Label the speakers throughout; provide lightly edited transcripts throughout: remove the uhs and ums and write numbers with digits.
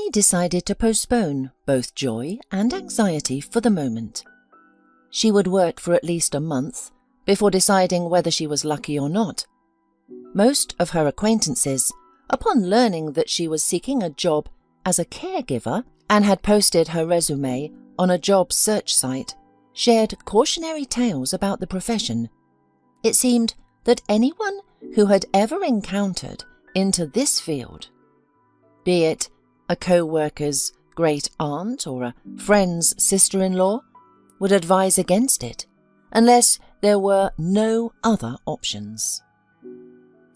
Speaker 1: Annie decided to postpone both joy and anxiety for the moment. She would work for at least a month before deciding whether she was lucky or not. Most of her acquaintances, upon learning that she was seeking a job as a caregiver and had posted her resume on a job search site, shared cautionary tales about the profession. It seemed that anyone who had ever encountered into this field, be it a co-worker's great aunt or a friend's sister-in-law, would advise against it unless there were no other options.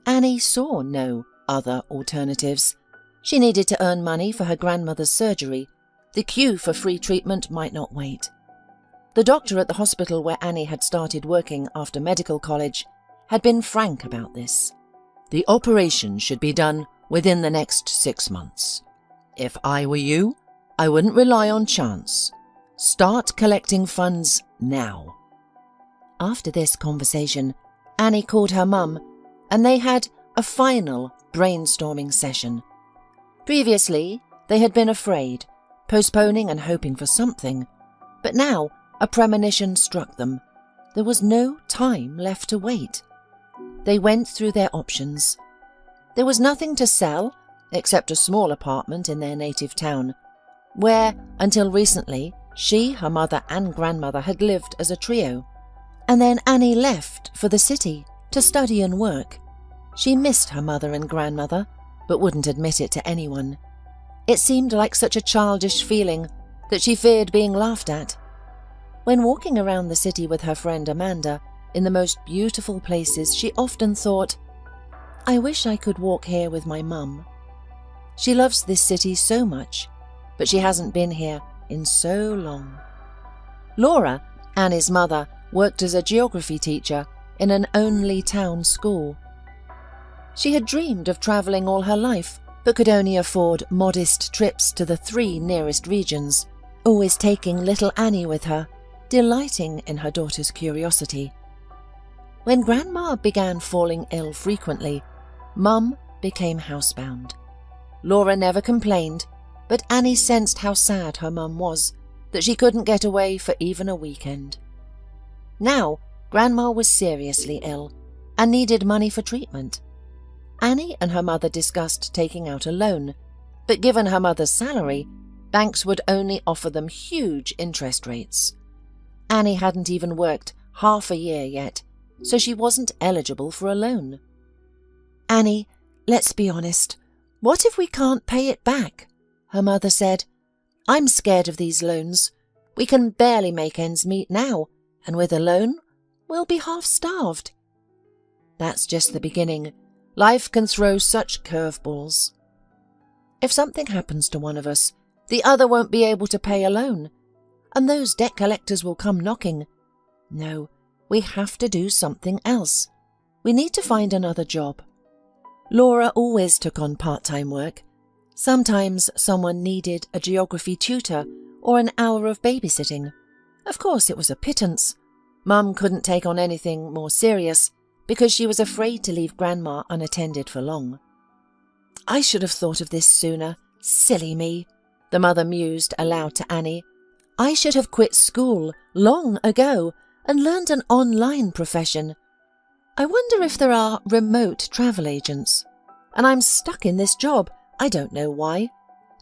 Speaker 1: Annie saw no other alternatives. She needed to earn money for her grandmother's surgery. The queue for free treatment might not wait. The doctor at the hospital where Annie had started working after medical college had been frank about this. The operation should be done within the next 6 months. If I were you, I wouldn't rely on chance. Start collecting funds now. After this conversation, Annie called her mum, and they had a final brainstorming session. Previously, they had been afraid, postponing and hoping for something, but now a premonition struck them. There was no time left to wait. They went through their options. There was nothing to sell except a small apartment in their native town, where, until recently, she, her mother and grandmother had lived as a trio. And then Annie left for the city to study and work. She missed her mother and grandmother, but wouldn't admit it to anyone. It seemed like such a childish feeling that she feared being laughed at. When walking around the city with her friend Amanda, in the most beautiful places, she often thought, "I wish I could walk here with my mum." She loves this city so much, but she hasn't been here in so long. Laura, Annie's mother, worked as a geography teacher in an only town school. She had dreamed of travelling all her life, but could only afford modest trips to the 3 nearest regions, always taking little Annie with her, delighting in her daughter's curiosity. When Grandma began falling ill frequently, Mum became housebound. Laura never complained, but Annie sensed how sad her mum was, that she couldn't get away for even a weekend. Now, Grandma was seriously ill and needed money for treatment. Annie and her mother discussed taking out a loan, but given her mother's salary, banks would only offer them huge interest rates. Annie hadn't even worked half a year yet, so she wasn't eligible for a loan. "Annie, let's be honest. What if we can't pay it back?" her mother said. "I'm scared of these loans. We can barely make ends meet now, and with a loan, we'll be half-starved." That's just the beginning. Life can throw such curveballs. If something happens to one of us, the other won't be able to pay a loan, and those debt collectors will come knocking. No, we have to do something else. We need to find another job. Laura always took on part-time work. Sometimes someone needed a geography tutor or an hour of babysitting. Of course, it was a pittance. Mum couldn't take on anything more serious because she was afraid to leave Grandma unattended for long. "I should have thought of this sooner. Silly me," the mother mused aloud to Annie. "I should have quit school long ago and learned an online profession. I wonder if there are remote travel agents. And I'm stuck in this job. I don't know why.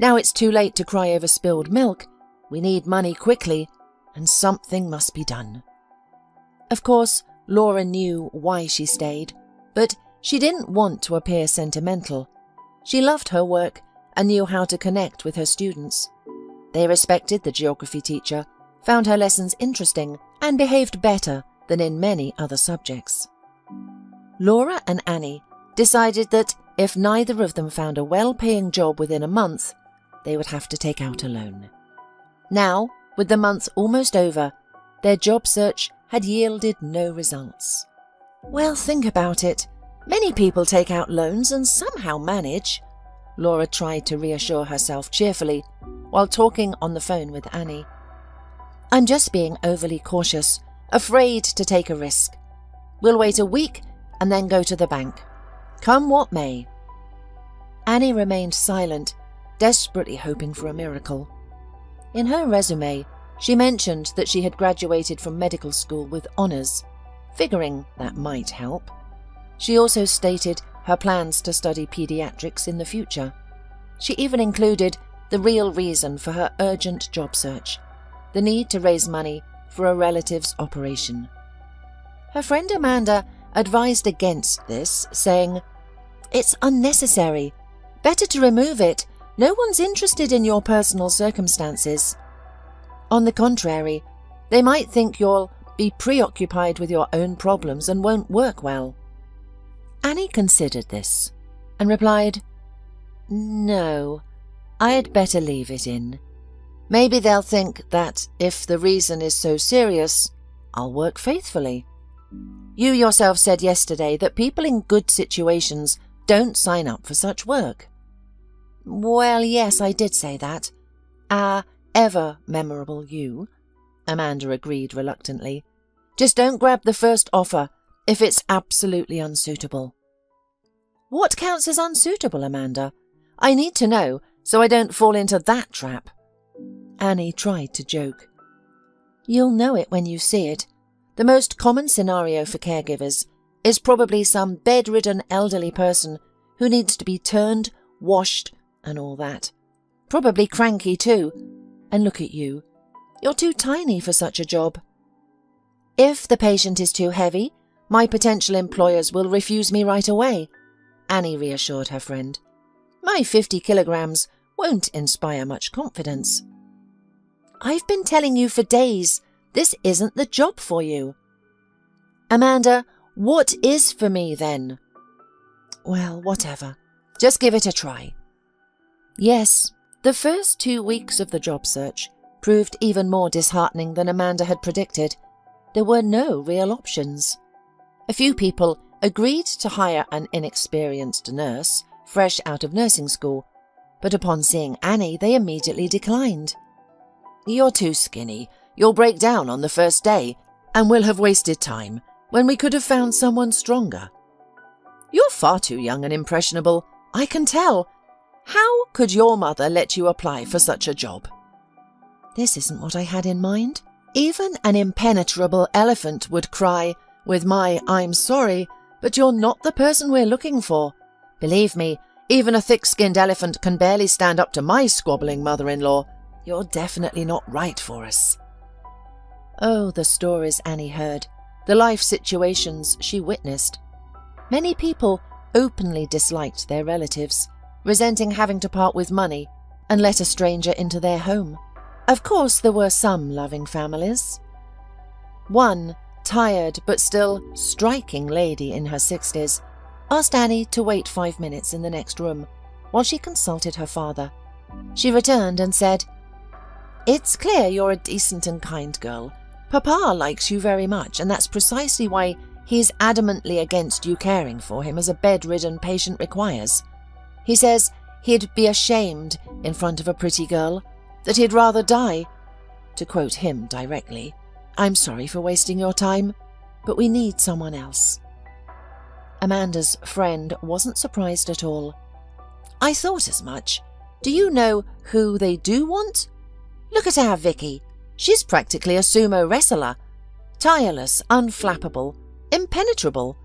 Speaker 1: Now it's too late to cry over spilled milk. We need money quickly, and something must be done." Of course, Laura knew why she stayed, but she didn't want to appear sentimental. She loved her work and knew how to connect with her students. They respected the geography teacher, found her lessons interesting, and behaved better than in many other subjects. Laura and Annie decided that if neither of them found a well-paying job within a month, they would have to take out a loan. Now, with the month almost over, their job search had yielded no results. "Well, think about it. Many people take out loans and somehow manage," Laura tried to reassure herself cheerfully while talking on the phone with Annie. "I'm just being overly cautious, afraid to take a risk. We'll wait a week and then go to the bank. Come what may." Annie remained silent, desperately hoping for a miracle. In her resume, she mentioned that she had graduated from medical school with honours, figuring that might help. She also stated her plans to study paediatrics in the future. She even included the real reason for her urgent job search, the need to raise money for a relative's operation. Her friend Amanda advised against this, saying, "It's unnecessary. Better to remove it. No one's interested in your personal circumstances. On the contrary, they might think you'll be preoccupied with your own problems and won't work well." Annie considered this and replied, "No, I'd better leave it in. Maybe they'll think that if the reason is so serious, I'll work faithfully. You yourself said yesterday that people in good situations don't sign up for such work." "Well, yes, I did say that. Our ever-memorable you," Amanda agreed reluctantly. "Just don't grab the first offer if it's absolutely unsuitable." "What counts as unsuitable, Amanda? I need to know so I don't fall into that trap." Annie tried to joke. "You'll know it when you see it. The most common scenario for caregivers is probably some bedridden elderly person who needs to be turned, washed, and all that. Probably cranky too. And look at you. You're too tiny for such a job. If the patient is too heavy, my potential employers will refuse me right away," Annie reassured her friend. "My 50 kilograms won't inspire much confidence." "I've been telling you for days, this isn't the job for you." "Amanda, what is for me then?" "Well, whatever. Just give it a try." Yes, the first 2 weeks of the job search proved even more disheartening than Amanda had predicted. There were no real options. A few people agreed to hire an inexperienced nurse, fresh out of nursing school, but upon seeing Annie, they immediately declined. "You're too skinny. You'll break down on the first day, and we'll have wasted time when we could have found someone stronger. You're far too young and impressionable, I can tell. How could your mother let you apply for such a job?" This isn't what I had in mind. Even an impenetrable elephant would cry with my "I'm sorry, but you're not the person we're looking for." Believe me, even a thick-skinned elephant can barely stand up to my squabbling mother-in-law. You're definitely not right for us. Oh, the stories Annie heard, the life situations she witnessed. Many people openly disliked their relatives, resenting having to part with money and let a stranger into their home. Of course, there were some loving families. One tired but still striking lady in her 60s asked Annie to wait 5 minutes in the next room while she consulted her father. She returned and said, "It's clear you're a decent and kind girl. Papa likes you very much, and that's precisely why he's adamantly against you caring for him as a bedridden patient requires. He says he'd be ashamed in front of a pretty girl, that he'd rather die. To quote him directly, 'I'm sorry for wasting your time, but we need someone else.'" Amanda's friend wasn't surprised at all. "I thought as much. Do you know who they do want? Look at our Vicky. She's practically a sumo wrestler. Tireless, unflappable, impenetrable.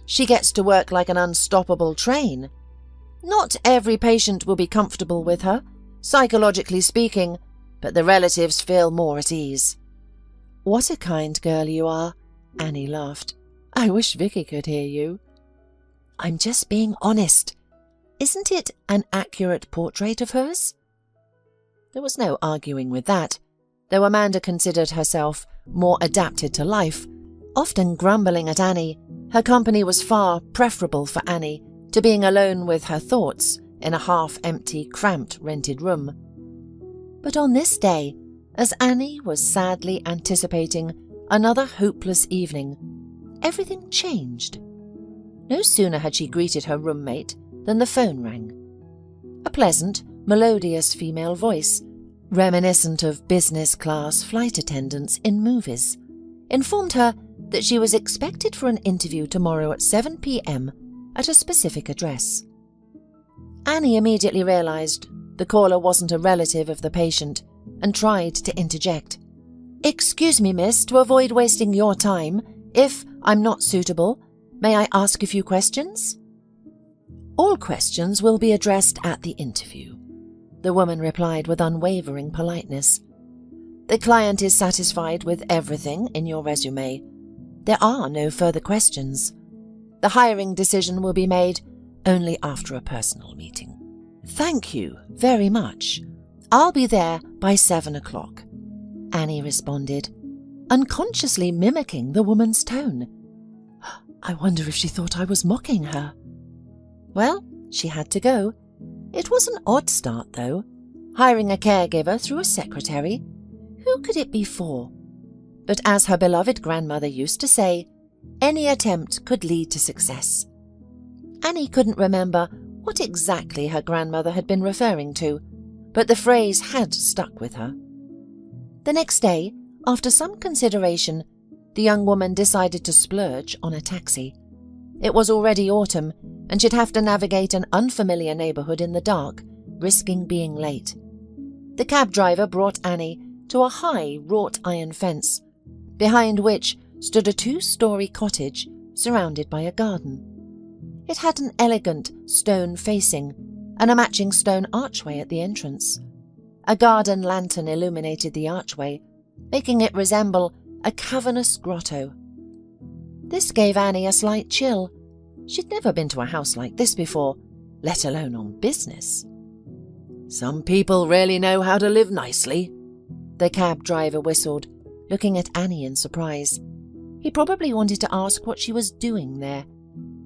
Speaker 1: She gets to work like an unstoppable train. Not every patient will be comfortable with her, psychologically speaking, but the relatives feel more at ease." "What a kind girl you are," Annie laughed. "I wish Vicky could hear you." "I'm just being honest. Isn't it an accurate portrait of hers?" There was no arguing with that, though Amanda considered herself more adapted to life, often grumbling at Annie. Her company was far preferable for Annie to being alone with her thoughts in a half-empty, cramped rented room. But on this day, as Annie was sadly anticipating another hopeless evening, everything changed. No sooner had she greeted her roommate than the phone rang. A pleasant, melodious female voice, reminiscent of business-class flight attendants in movies, informed her that she was expected for an interview tomorrow at 7 p.m. at a specific address. Annie immediately realized the caller wasn't a relative of the patient and tried to interject. "Excuse me, miss, to avoid wasting your time, if I'm not suitable, may I ask a few questions?" "All questions will be addressed at the interview," the woman replied with unwavering politeness. "The client is satisfied with everything in your resume. There are no further questions. The hiring decision will be made only after a personal meeting." "Thank you very much. I'll be there by 7 o'clock," Annie responded, unconsciously mimicking the woman's tone. I wonder if she thought I was mocking her. Well, she had to go. It was an odd start, though, hiring a caregiver through a secretary. Who could it be for? But as her beloved grandmother used to say, any attempt could lead to success. Annie couldn't remember what exactly her grandmother had been referring to, but the phrase had stuck with her. The next day, after some consideration, the young woman decided to splurge on a taxi. It was already autumn, and she'd have to navigate an unfamiliar neighborhood in the dark, risking being late. The cab driver brought Annie to a high wrought iron fence, behind which stood a 2-story cottage surrounded by a garden. It had an elegant stone facing and a matching stone archway at the entrance. A garden lantern illuminated the archway, making it resemble a cavernous grotto. This gave Annie a slight chill. She'd never been to a house like this before, let alone on business. "Some people really know how to live nicely," the cab driver whistled, looking at Annie in surprise. He probably wanted to ask what she was doing there.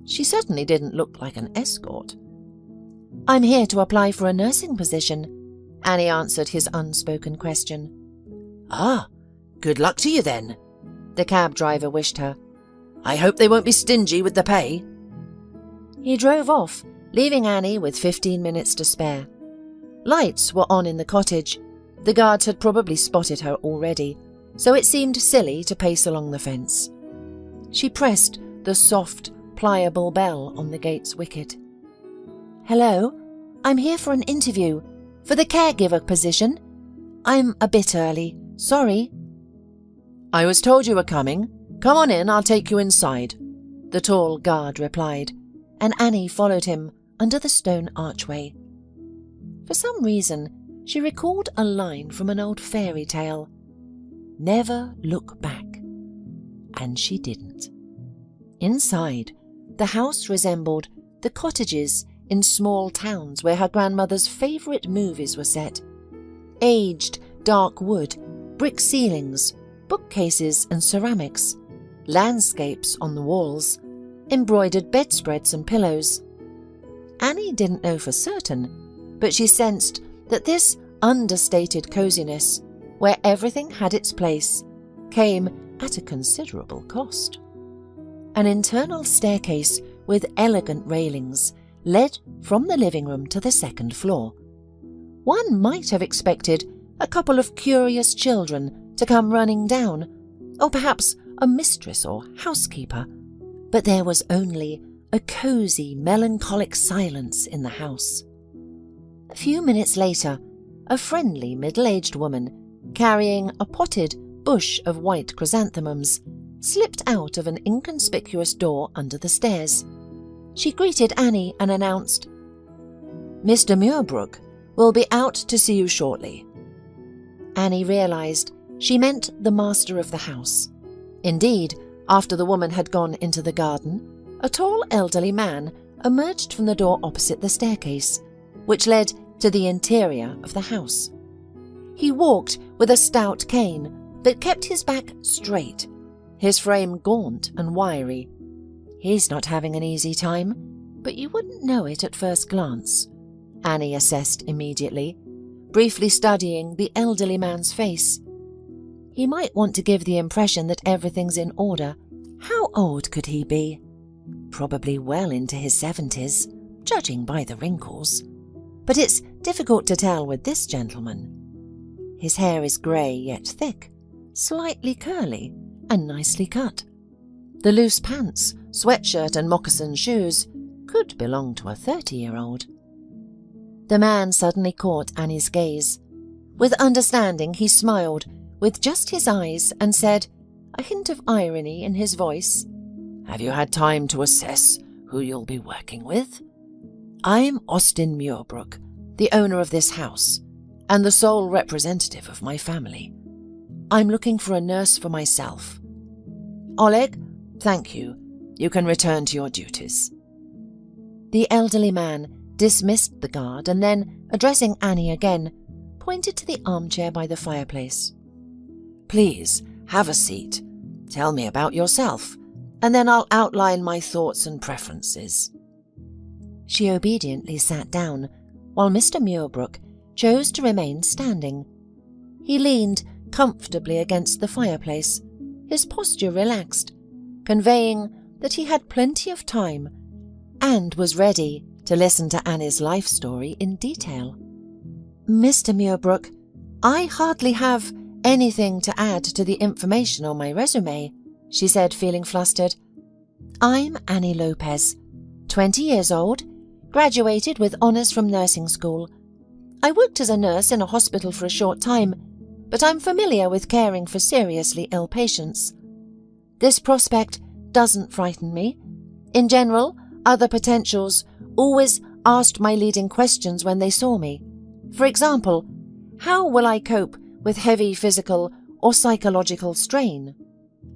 Speaker 1: She certainly didn't look like an escort. "I'm here to apply for a nursing position," Annie answered his unspoken question. "Ah, good luck to you then," the cab driver wished her. "I hope they won't be stingy with the pay." He drove off, leaving Annie with 15 minutes to spare. Lights were on in the cottage. The guards had probably spotted her already, so it seemed silly to pace along the fence. She pressed the soft, pliable bell on the gate's wicket. "Hello, I'm here for an interview, for the caregiver position. I'm a bit early, sorry." "I was told you were coming. Come on in, I'll take you inside," the tall guard replied, and Annie followed him under the stone archway. For some reason, she recalled a line from an old fairy tale. Never look back. And she didn't. Inside, the house resembled the cottages in small towns where her grandmother's favourite movies were set. Aged, dark wood, brick ceilings, bookcases and ceramics, landscapes on the walls, embroidered bedspreads and pillows. Annie didn't know for certain, but she sensed that this understated coziness, where everything had its place, came at a considerable cost. An internal staircase with elegant railings led from the living room to the second floor. One might have expected a couple of curious children to come running down, or perhaps a mistress or housekeeper, but there was only a cosy, melancholic silence in the house. A few minutes later, a friendly middle-aged woman, carrying a potted bush of white chrysanthemums, slipped out of an inconspicuous door under the stairs. She greeted Annie and announced, "Mr. Muirbrook will be out to see you shortly." Annie realized she meant the master of the house. Indeed, after the woman had gone into the garden, a tall elderly man emerged from the door opposite the staircase, which led to the interior of the house. He walked with a stout cane, but kept his back straight, his frame gaunt and wiry. He's not having an easy time, but you wouldn't know it at first glance, Annie assessed immediately, briefly studying the elderly man's face. He might want to give the impression that everything's in order. How old could he be? Probably well into his 70s, judging by the wrinkles. But it's difficult to tell with this gentleman. His hair is grey yet thick, slightly curly and nicely cut. The loose pants, sweatshirt and moccasin shoes could belong to a 30-year-old. The man suddenly caught Annie's gaze. With understanding, he smiled, with just his eyes, and said, a hint of irony in his voice, "Have you had time to assess who you'll be working with? I'm Austin Muirbrook, the owner of this house, and the sole representative of my family. I'm looking for a nurse for myself. Oleg, thank you. You can return to your duties." The elderly man dismissed the guard and then, addressing Annie again, pointed to the armchair by the fireplace. "Please, have a seat. Tell me about yourself, and then I'll outline my thoughts and preferences." She obediently sat down, while Mr. Muirbrook chose to remain standing. He leaned comfortably against the fireplace, his posture relaxed, conveying that he had plenty of time and was ready to listen to Annie's life story in detail. "Mr. Muirbrook, I hardly have anything to add to the information on my resume," she said, feeling flustered. "I'm Annie Lopez, 20 years old, graduated with honours from nursing school. I worked as a nurse in a hospital for a short time, but I'm familiar with caring for seriously ill patients. This prospect doesn't frighten me. In general, other potentials always asked my leading questions when they saw me. For example, how will I cope with heavy physical or psychological strain?"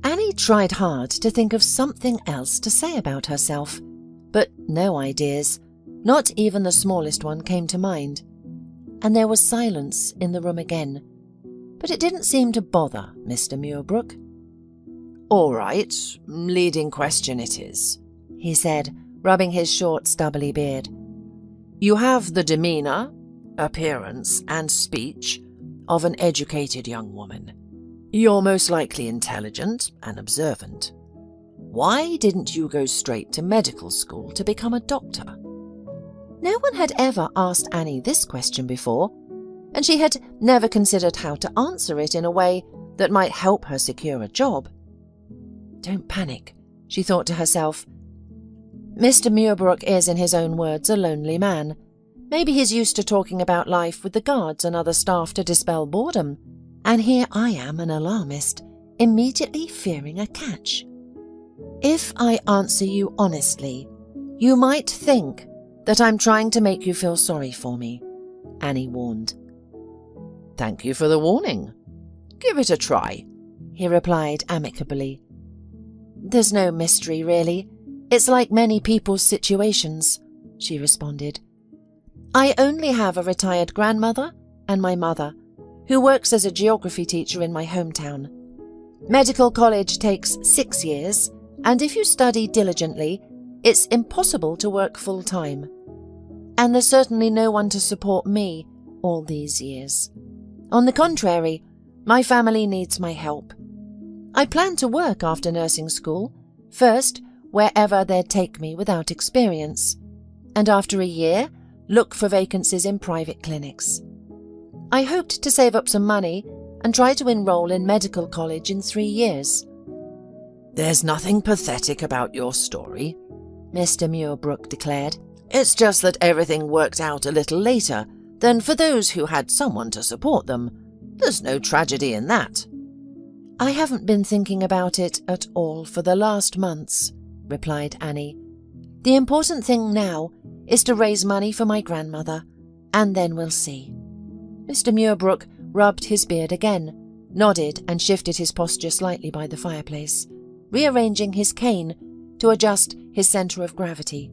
Speaker 1: Annie tried hard to think of something else to say about herself, but no ideas, not even the smallest one, came to mind. And there was silence in the room again. But it didn't seem to bother Mr. Muirbrook. "All right, leading question it is," he said, rubbing his short, stubbly beard. "You have the demeanour, appearance, and speech of an educated young woman. You're most likely intelligent and observant. Why didn't you go straight to medical school to become a doctor?" No one had ever asked Annie this question before, and she had never considered how to answer it in a way that might help her secure a job. "Don't panic," she thought to herself. "Mr. Muirbrook is, in his own words, a lonely man. Maybe he's used to talking about life with the guards and other staff to dispel boredom, and here I am, an alarmist, immediately fearing a catch. If I answer you honestly, you might think that I'm trying to make you feel sorry for me," Annie warned. "Thank you for the warning. Give it a try," he replied amicably. "There's no mystery, really. It's like many people's situations," she responded. "I only have a retired grandmother and my mother, who works as a geography teacher in my hometown. Medical college takes 6 years, and if you study diligently, it's impossible to work full-time. And there's certainly no one to support me all these years. On the contrary, my family needs my help. I plan to work after nursing school, first wherever they'd take me without experience, and after a year, look for vacancies in private clinics. I hoped to save up some money and try to enroll in medical college in 3 years." "There's nothing pathetic about your story," Mr. Muirbrook declared. "It's just that everything worked out a little later than for those who had someone to support them. There's no tragedy in that." "I haven't been thinking about it at all for the last months," replied Annie. "The important thing now is to raise money for my grandmother, and then we'll see." Mr. Muirbrook rubbed his beard again, nodded and shifted his posture slightly by the fireplace, rearranging his cane to adjust his centre of gravity.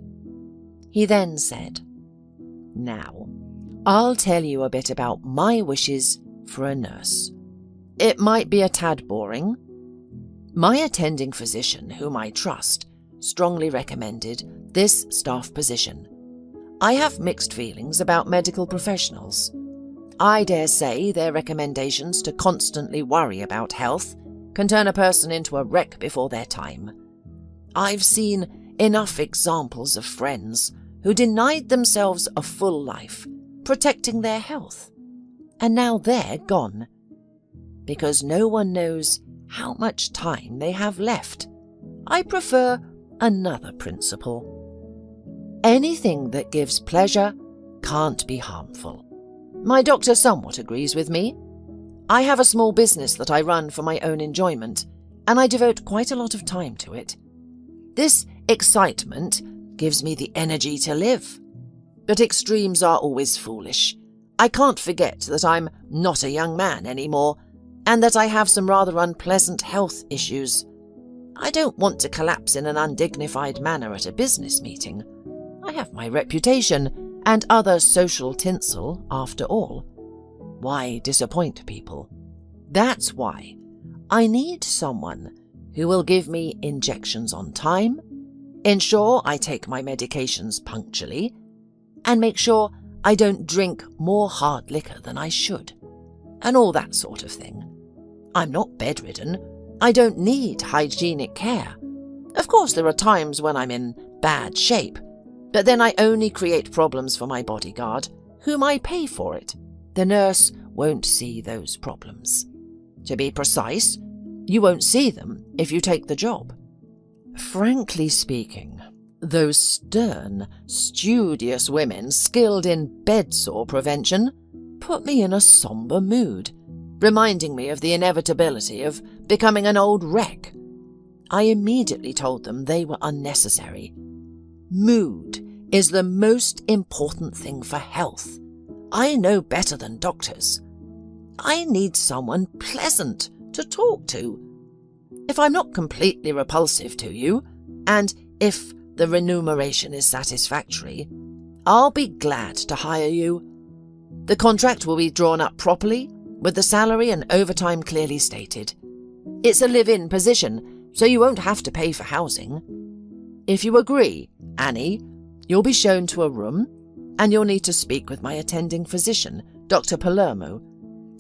Speaker 1: He then said, "Now, I'll tell you a bit about my wishes for a nurse. It might be a tad boring. My attending physician, whom I trust, strongly recommended this staff position. I have mixed feelings about medical professionals. I dare say their recommendations to constantly worry about health can turn a person into a wreck before their time. I've seen enough examples of friends who denied themselves a full life, protecting their health, and now they're gone, because no one knows how much time they have left. I prefer another principle. Anything that gives pleasure, can't be harmful. My doctor somewhat agrees with me. I have a small business that I run for my own enjoyment, and I devote quite a lot of time to it. This excitement gives me the energy to live. But extremes are always foolish. I can't forget that I'm not a young man anymore, and that I have some rather unpleasant health issues. I don't want to collapse in an undignified manner at a business meeting. I have my reputation and other social tinsel, after all. Why disappoint people? That's why I need someone who will give me injections on time, ensure I take my medications punctually, and make sure I don't drink more hard liquor than I should, and all that sort of thing. I'm not bedridden. I don't need hygienic care. Of course, there are times when I'm in bad shape, but then I only create problems for my bodyguard, whom I pay for it. The nurse won't see those problems. To be precise, you won't see them if you take the job. Frankly speaking, those stern, studious women skilled in bedsore prevention put me in a somber mood, reminding me of the inevitability of becoming an old wreck. I immediately told them they were unnecessary. Mood is the most important thing for health. I know better than doctors. I need someone pleasant to talk to. If I'm not completely repulsive to you, and if the remuneration is satisfactory, I'll be glad to hire you. The contract will be drawn up properly, with the salary and overtime clearly stated. It's a live-in position, so you won't have to pay for housing. If you agree, Annie, you'll be shown to a room, and you'll need to speak with my attending physician, Dr. Palermo,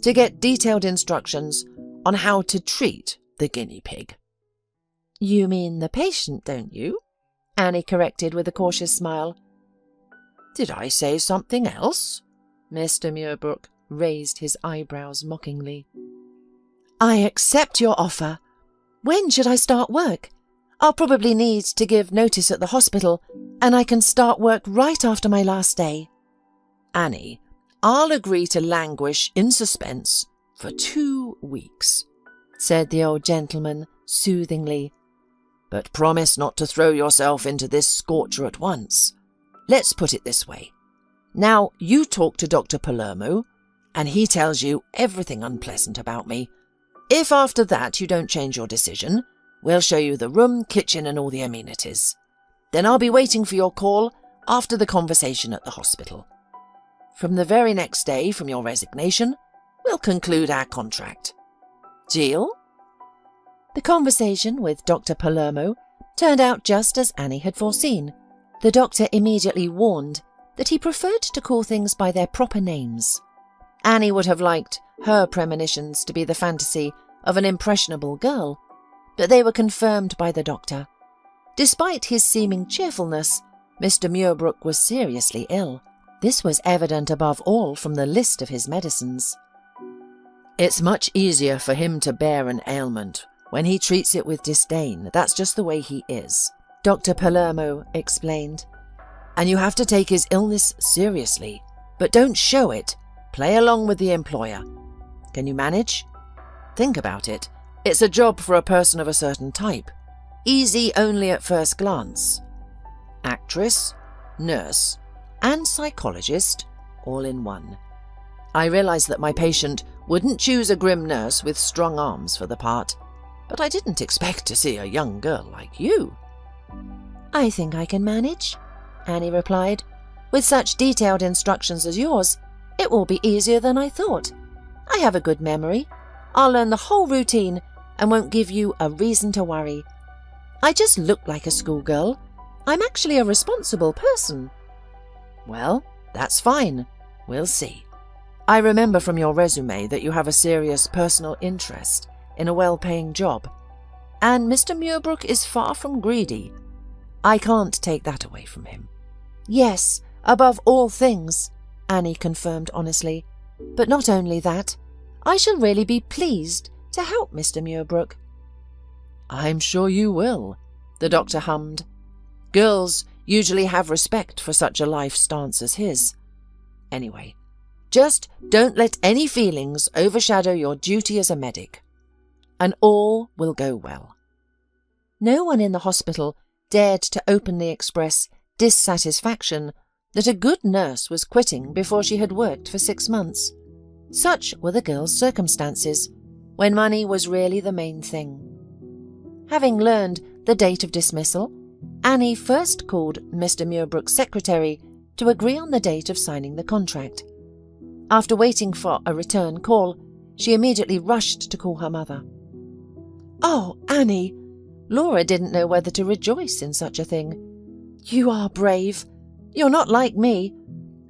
Speaker 1: to get detailed instructions on how to treat the guinea pig.
Speaker 2: You mean the patient, don't you? Annie corrected with a cautious smile.
Speaker 1: Did I say something else?
Speaker 2: Mr. Muirbrook raised his eyebrows mockingly.
Speaker 1: I accept your offer. When should I start work? I'll probably need to give notice at the hospital, and I can start work right after my last day. Annie, I'll agree to languish in suspense for 2 weeks, said the old gentleman soothingly. But promise not to throw yourself into this scorcher at once. Let's put it this way. Now you talk to Dr. Palermo, and he tells you everything unpleasant about me. If after that you don't change your decision, we'll show you the room, kitchen, and all the amenities. Then I'll be waiting for your call after the conversation at the hospital. From the very next day from your resignation, we'll conclude our contract. Deal?
Speaker 2: The conversation with Dr. Palermo turned out just as Annie had foreseen. The doctor immediately warned that he preferred to call things by their proper names. Annie would have liked her premonitions to be the fantasy of an impressionable girl, but they were confirmed by the doctor. Despite his seeming cheerfulness, Mr. Muirbrook was seriously ill. This was evident above all from the list of his medicines.
Speaker 1: It's much easier for him to bear an ailment when he treats it with disdain. That's just the way he is,
Speaker 2: Dr. Palermo explained.
Speaker 1: And you have to take his illness seriously, but don't show it. Play along with the employer. Can you manage? Think about it. It's a job for a person of a certain type. Easy only at first glance. Actress, nurse, and psychologist, all in one. I realized that my patient wouldn't choose a grim nurse with strong arms for the part, but I didn't expect to see a young girl like you.
Speaker 2: I think I can manage, Annie replied. With such detailed instructions as yours, it will be easier than I thought. I have a good memory. I'll learn the whole routine and won't give you a reason to worry. I just look like a schoolgirl. I'm actually a responsible person.
Speaker 1: Well, that's fine. We'll see. I remember from your resume that you have a serious personal interest in a well-paying job, and Mr. Muirbrook is far from greedy. I can't take that away from him.
Speaker 2: Yes, above all things, Annie confirmed honestly. But not only that, I shall really be pleased to help Mr. Muirbrook.
Speaker 1: I'm sure you will, the doctor hummed. Girls usually have respect for such a life stance as his.
Speaker 2: Anyway, just don't let any feelings overshadow your duty as a medic, and all will go well." No one in the hospital dared to openly express dissatisfaction that a good nurse was quitting before she had worked for 6 months. Such were the girl's circumstances, when money was really the main thing. Having learned the date of dismissal, Annie first called Mr. Muirbrook's secretary to agree on the date of signing the contract. After waiting for a return call, she immediately rushed to call her mother. "Oh, Annie!" Laura didn't know whether to rejoice in such a thing. "You are brave. You're not like me.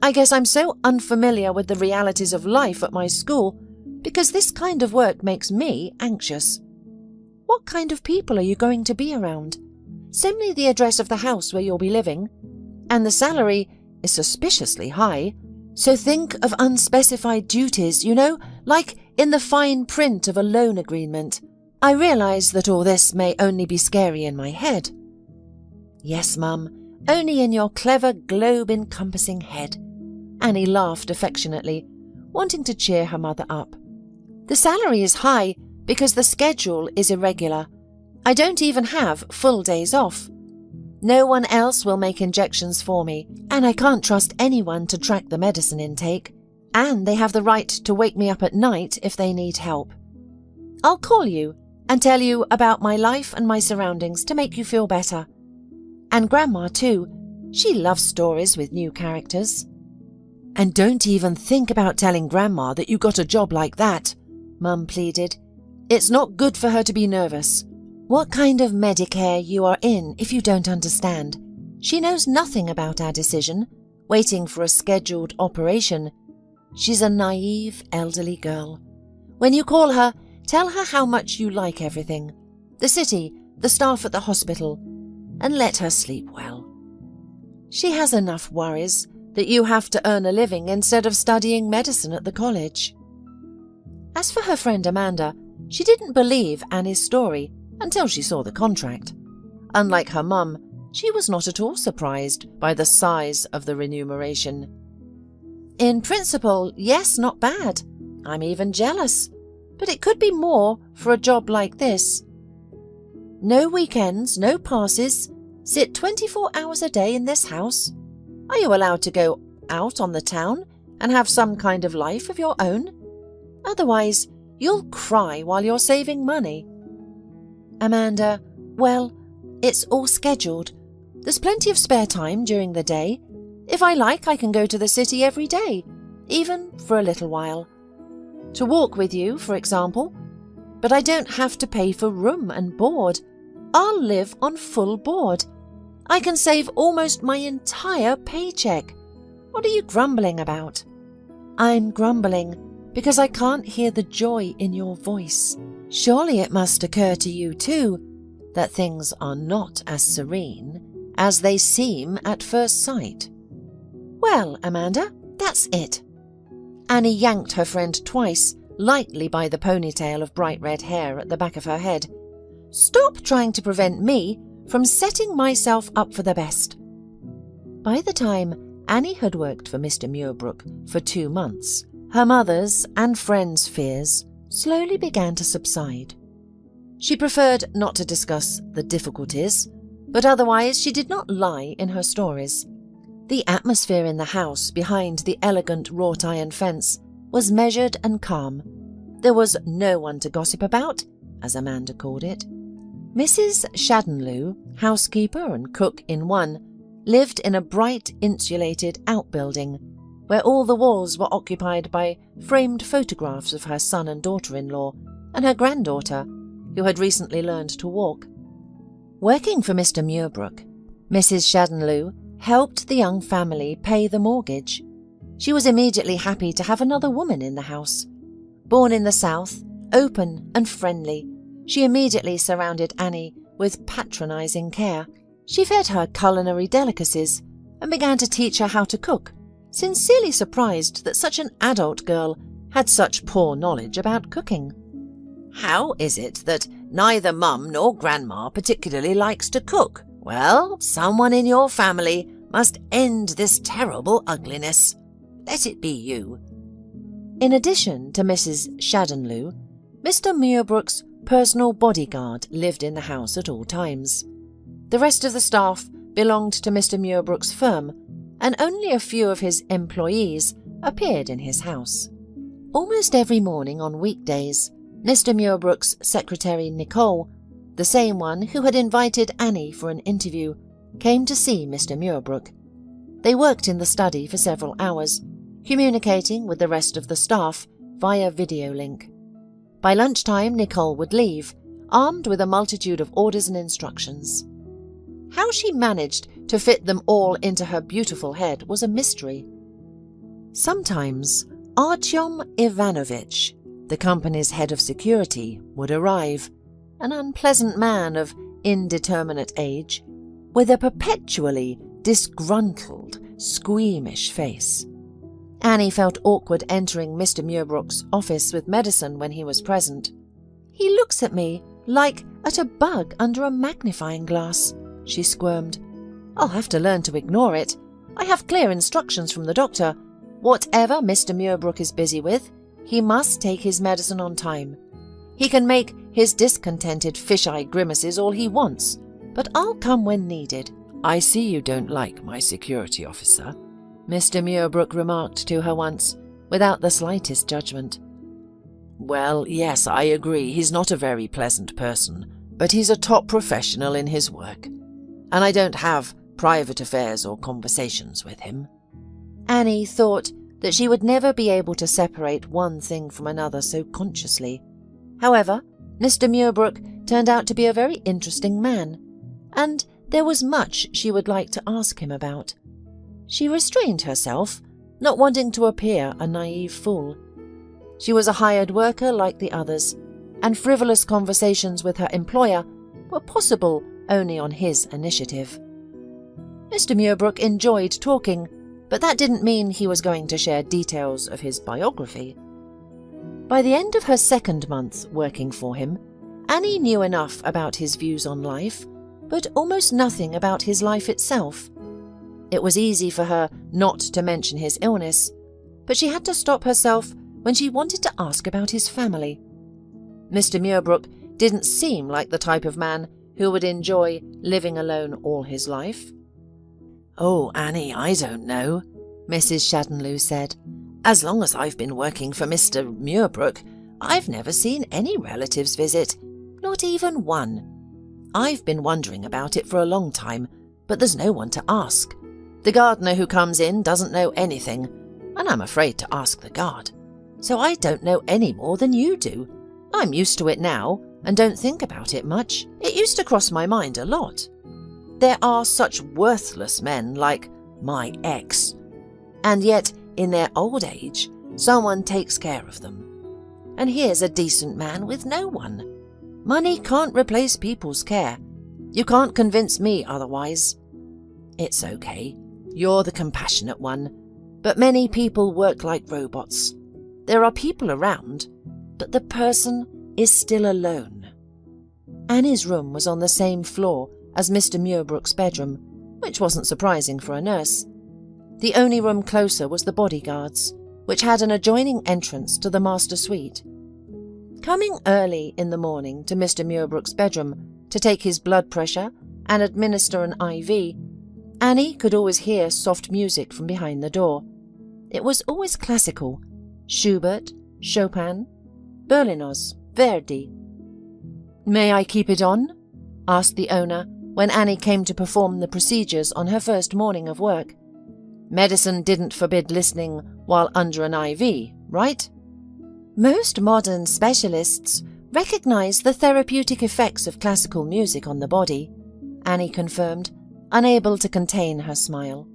Speaker 2: I guess I'm so unfamiliar with the realities of life at my school because this kind of work makes me anxious. What kind of people are you going to be around? Send me the address of the house where you'll be living. And the salary is suspiciously high, so think of unspecified duties, like in the fine print of a loan agreement. I realise that all this may only be scary in my head." "Yes, Mum, only in your clever globe-encompassing head." Annie laughed affectionately, wanting to cheer her mother up. "The salary is high because the schedule is irregular. I don't even have full days off. No one else will make injections for me, and I can't trust anyone to track the medicine intake, and they have the right to wake me up at night if they need help. I'll call you and tell you about my life and my surroundings to make you feel better. And Grandma too, she loves stories with new characters." "And don't even think about telling Grandma that you got a job like that," Mum pleaded. "It's not good for her to be nervous. What kind of Medicare you are in if you don't understand? She knows nothing about our decision, waiting for a scheduled operation. She's a naive elderly girl. When you call her, tell her how much you like everything, the city, the staff at the hospital, and let her sleep well. She has enough worries that you have to earn a living instead of studying medicine at the college." As for her friend Amanda, she didn't believe Annie's story until she saw the contract. Unlike her mum, she was not at all surprised by the size of the remuneration. "In principle, yes, not bad. I'm even jealous. But it could be more for a job like this. No weekends, no passes. Sit 24 hours a day in this house. Are you allowed to go out on the town and have some kind of life of your own? Otherwise, you'll cry while you're saving money." "Amanda, well, it's all scheduled. There's plenty of spare time during the day. If I like, I can go to the city every day, even for a little while. To walk with you, for example. But I don't have to pay for room and board. I'll live on full board. I can save almost my entire paycheck. What are you grumbling about?" "I'm grumbling because I can't hear the joy in your voice. Surely it must occur to you too that things are not as serene as they seem at first sight." "Well, Amanda, that's it." Annie yanked her friend twice, lightly by the ponytail of bright red hair at the back of her head. "Stop trying to prevent me from setting myself up for the best." By the time Annie had worked for Mr. Muirbrook for 2 months, her mother's and friends' fears slowly began to subside. She preferred not to discuss the difficulties, but otherwise she did not lie in her stories. The atmosphere in the house behind the elegant wrought iron fence was measured and calm. There was no one to gossip about, as Amanda called it. Mrs. Shaddenloo, housekeeper and cook in one, lived in a bright insulated outbuilding, where all the walls were occupied by framed photographs of her son and daughter-in-law and her granddaughter, who had recently learned to walk. Working for Mr. Muirbrook, Mrs. Shaddenloo helped the young family pay the mortgage. She was immediately happy to have another woman in the house. Born in the South, open and friendly, she immediately surrounded Annie with patronising care. She fed her culinary delicacies and began to teach her how to cook, sincerely surprised that such an adult girl had such poor knowledge about cooking. "How is it that neither Mum nor Grandma particularly likes to cook? Well, someone in your family must end this terrible ugliness. Let it be you."
Speaker 1: In addition to Mrs. Shaddenloo, Mr. Muirbrook's personal bodyguard lived in the house at all times. The rest of the staff belonged to Mr. Muirbrook's firm, and only a few of his employees appeared in his house. Almost every morning on weekdays, Mr. Muirbrook's secretary Nicole, the same one who had invited Annie for an interview, came to see Mr. Muirbrook. They worked in the study for several hours, communicating with the rest of the staff via video link. By lunchtime, Nicole would leave, armed with a multitude of orders and instructions. How she managed to fit them all into her beautiful head was a mystery. Sometimes Artyom Ivanovich, the company's head of security, would arrive, an unpleasant man of indeterminate age, with a perpetually disgruntled, squeamish face. Annie felt awkward entering Mr. Muirbrook's office with medicine when he was present. "He looks at me like at a bug under a magnifying glass," she squirmed. "I'll have to learn to ignore it. I have clear instructions from the doctor. Whatever Mr. Muirbrook is busy with, he must take his medicine on time. He can make his discontented fisheye grimaces all he wants, but I'll come when needed."
Speaker 2: "I see you don't like my security officer," Mr. Muirbrook remarked to her once, without the slightest judgment. "Well, yes, I agree, he's not a very pleasant person, but he's a top professional in his work, and I don't have private affairs or conversations with him."
Speaker 1: Annie thought that she would never be able to separate one thing from another so consciously. However, Mr. Muirbrook turned out to be a very interesting man, and there was much she would like to ask him about. She restrained herself, not wanting to appear a naive fool. She was a hired worker like the others, and frivolous conversations with her employer were possible only on his initiative. Mr. Muirbrook enjoyed talking, but that didn't mean he was going to share details of his biography. By the end of her second month working for him, Annie knew enough about his views on life, but almost nothing about his life itself. It was easy for her not to mention his illness, but she had to stop herself when she wanted to ask about his family. Mr. Muirbrook didn't seem like the type of man who would enjoy living alone all his life.
Speaker 2: "Oh, Annie, I don't know," Mrs. Shaddenloo said. "As long as I've been working for Mr. Muirbrook, I've never seen any relatives visit, not even one. I've been wondering about it for a long time, but there's no one to ask. The gardener who comes in doesn't know anything, and I'm afraid to ask the guard. So I don't know any more than you do. I'm used to it now and don't think about it much. It used to cross my mind a lot. There are such worthless men like my ex, and yet in their old age someone takes care of them. And here's a decent man with no one. Money can't replace people's care. You can't convince me otherwise. It's okay. You're the compassionate one, but many people work like robots. There are people around, but the person is still alone." Annie's room was on the same floor as Mr. Muirbrook's bedroom, which wasn't surprising for a nurse. The only room closer was the bodyguard's, which had an adjoining entrance to the master suite. Coming early in the morning to Mr. Muirbrook's bedroom to take his blood pressure and administer an IV, Annie could always hear soft music from behind the door. It was always classical: Schubert, Chopin, Berlioz, Verdi. "May I keep it on?" asked the owner when Annie came to perform the procedures on her first morning of work. Medicine didn't forbid listening while under an IV, right? Most modern specialists recognize the therapeutic effects of classical music on the body, Annie confirmed, unable to contain her smile.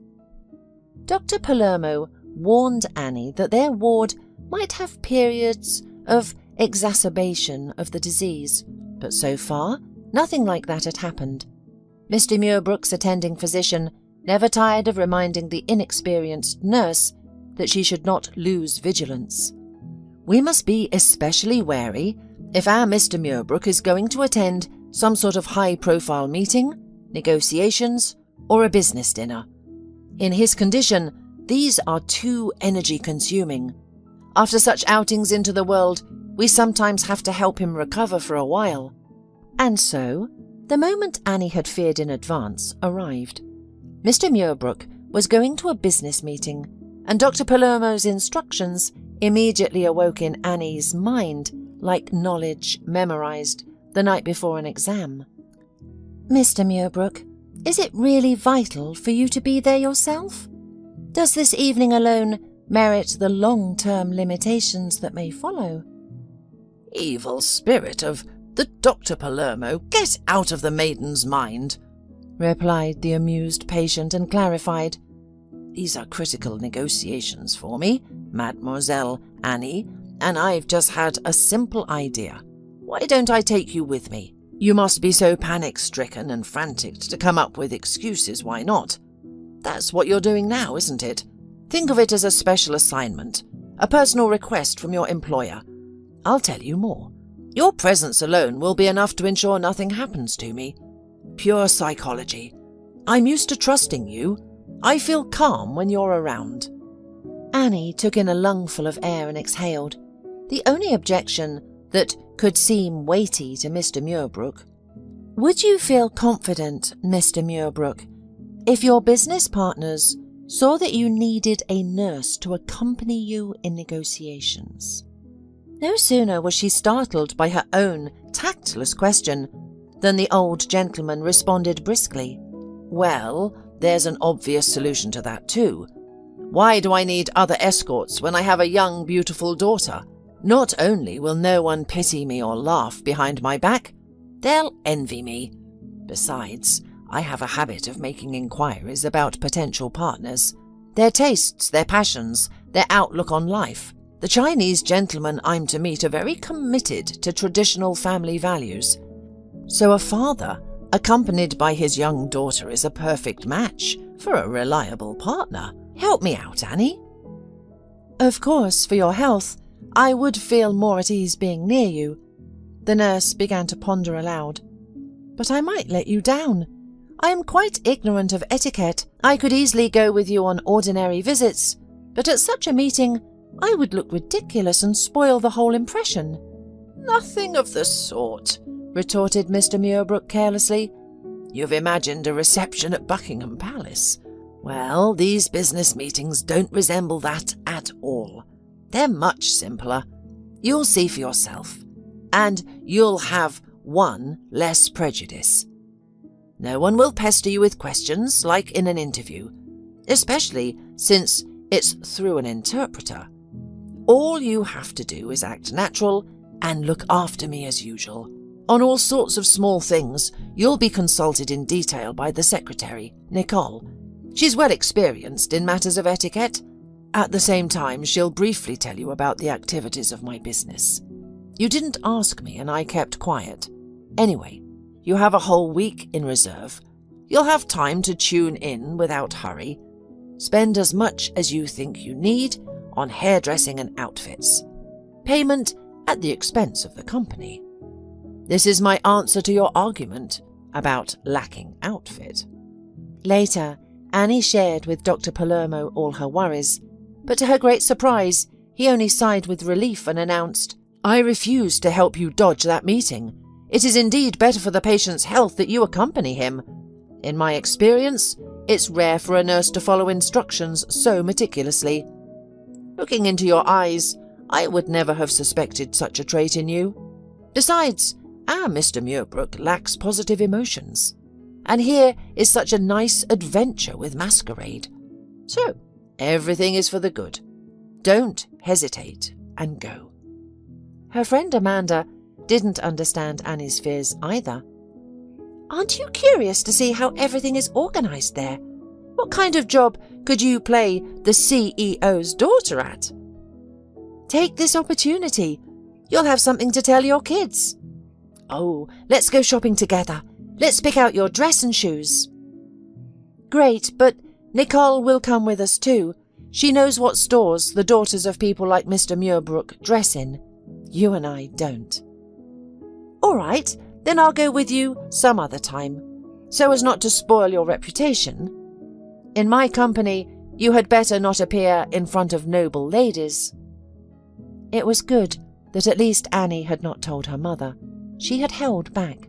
Speaker 2: Dr. Palermo warned Annie that their ward might have periods of exacerbation of the disease, but so far nothing like that had happened. Mr. Muirbrook's attending physician never tired of reminding the inexperienced nurse that she should not lose vigilance. "We must be especially wary if our Mr. Muirbrook is going to attend some sort of high-profile meeting, negotiations, or a business dinner. In his condition, These are too energy-consuming. After such outings into the world, we sometimes have to help him recover for a while." And so, the moment Annie had feared in advance arrived. Mr. Muirbrook was going to a business meeting, and Dr. Palermo's instructions immediately awoke in Annie's mind like knowledge memorized the night before an exam. "Mr. Muirbrook, is it really vital for you to be there yourself? Does this evening alone merit the long-term limitations that may follow?"
Speaker 1: "Evil spirit of the Dr. Palermo, get out of the maiden's mind,"
Speaker 2: replied the amused patient, and clarified,
Speaker 1: "These are critical negotiations for me, Mademoiselle Annie, and I've just had a simple idea. Why don't I take you with me? You must be so panic-stricken and frantic to come up with excuses why not. That's what you're doing now, isn't it? Think of it as a special assignment, a personal request from your employer. I'll tell you more. Your presence alone will be enough to ensure nothing happens to me. Pure psychology. I'm used to trusting you. I feel calm when you're around."
Speaker 2: Annie took in a lungful of air and exhaled. The only objection that could seem weighty to Mr. Muirbrook: "Would you feel confident, Mr. Muirbrook, if your business partners saw that you needed a nurse to accompany you in negotiations?" No sooner was she startled by her own tactless question than the old gentleman responded briskly,
Speaker 1: "Well, there's an obvious solution to that too. Why do I need other escorts when I have a young, beautiful daughter? Not only will no one pity me or laugh behind my back, they'll envy me. Besides, I have a habit of making inquiries about potential partners, their tastes, their passions, their outlook on life. The Chinese gentlemen I'm to meet are very committed to traditional family values. So a father, accompanied by his young daughter, is a perfect match for a reliable partner. Help me out, Annie."
Speaker 2: "Of course, for your health, I would feel more at ease being near you." The nurse began to ponder aloud. "But I might let you down. I am quite ignorant of etiquette. I could easily go with you on ordinary visits, but at such a meeting I would look ridiculous and spoil the whole impression."
Speaker 1: "Nothing of the sort," retorted Mr. Muirbrook carelessly. "You've imagined a reception at Buckingham Palace. Well, these business meetings don't resemble that at all. They're much simpler. You'll see for yourself, and you'll have one less prejudice. No one will pester you with questions like in an interview, especially since it's through an interpreter. All you have to do is act natural and look after me as usual. On all sorts of small things, you'll be consulted in detail by the secretary, Nicole. She's well experienced in matters of etiquette. At the same time, she'll briefly tell you about the activities of my business. You didn't ask me and I kept quiet. Anyway, you have a whole week in reserve. You'll have time to tune in without hurry. Spend as much as you think you need on hairdressing and outfits. Payment at the expense of the company. This is my answer to your argument about lacking outfit."
Speaker 2: Later, Annie shared with Dr. Palermo all her worries, but to her great surprise, he only sighed with relief and announced,
Speaker 1: "I refuse to help you dodge that meeting. It is indeed better for the patient's health that you accompany him. In my experience, it's rare for a nurse to follow instructions so meticulously. Looking into your eyes, I would never have suspected such a trait in you. Besides, our Mr. Muirbrook lacks positive emotions, and here is such a nice adventure with masquerade. So, everything is for the good. Don't hesitate and go."
Speaker 2: Her friend Amanda didn't understand Annie's fears either. "Aren't you curious to see how everything is organized there? What kind of job could you play the CEO's daughter at? Take this opportunity. You'll have something to tell your kids. Oh, let's go shopping together. Let's pick out your dress and shoes." "Great, but Nicole will come with us too. She knows what stores the daughters of people like Mr. Muirbrook dress in. You and I don't." "All right, then I'll go with you some other time, so as not to spoil your reputation. In my company, You had better not appear in front of noble ladies." It was good that at least Annie had not told her mother. She had held back.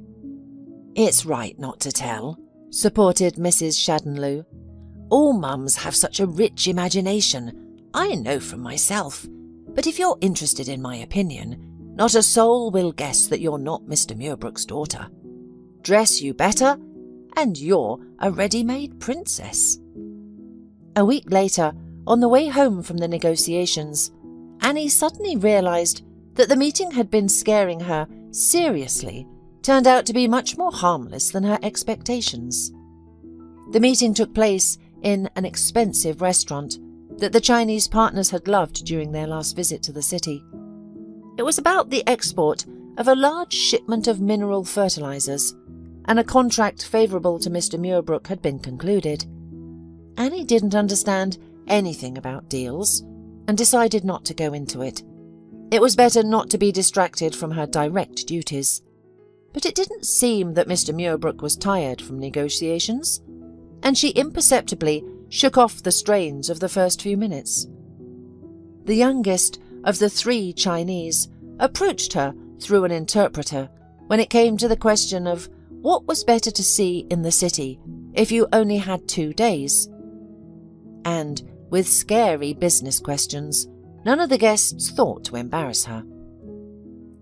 Speaker 1: "It's right not to tell,"
Speaker 2: supported Mrs. Shaddenloo.
Speaker 1: "All mums have such a rich imagination. I know from myself. But if you're interested in my opinion, not a soul will guess that you're not Mr. Muirbrook's daughter. Dress you better, and you're a ready-made princess."
Speaker 2: A week later, on the way home from the negotiations, Annie suddenly realised that the meeting had been scaring her seriously turned out to be much more harmless than her expectations. The meeting took place in an expensive restaurant that the Chinese partners had loved during their last visit to the city. It was about the export of a large shipment of mineral fertilizers, and a contract favourable to Mr. Muirbrook had been concluded. Annie didn't understand anything about deals and decided not to go into it. It was better not to be distracted from her direct duties. But it didn't seem that Mr. Muirbrook was tired from negotiations, and she imperceptibly shook off the strains of the first few minutes. The youngest of the 3 Chinese approached her through an interpreter when it came to the question of what was better to see in the city if you only had 2 days. And, with scary business questions, none of the guests thought to embarrass her.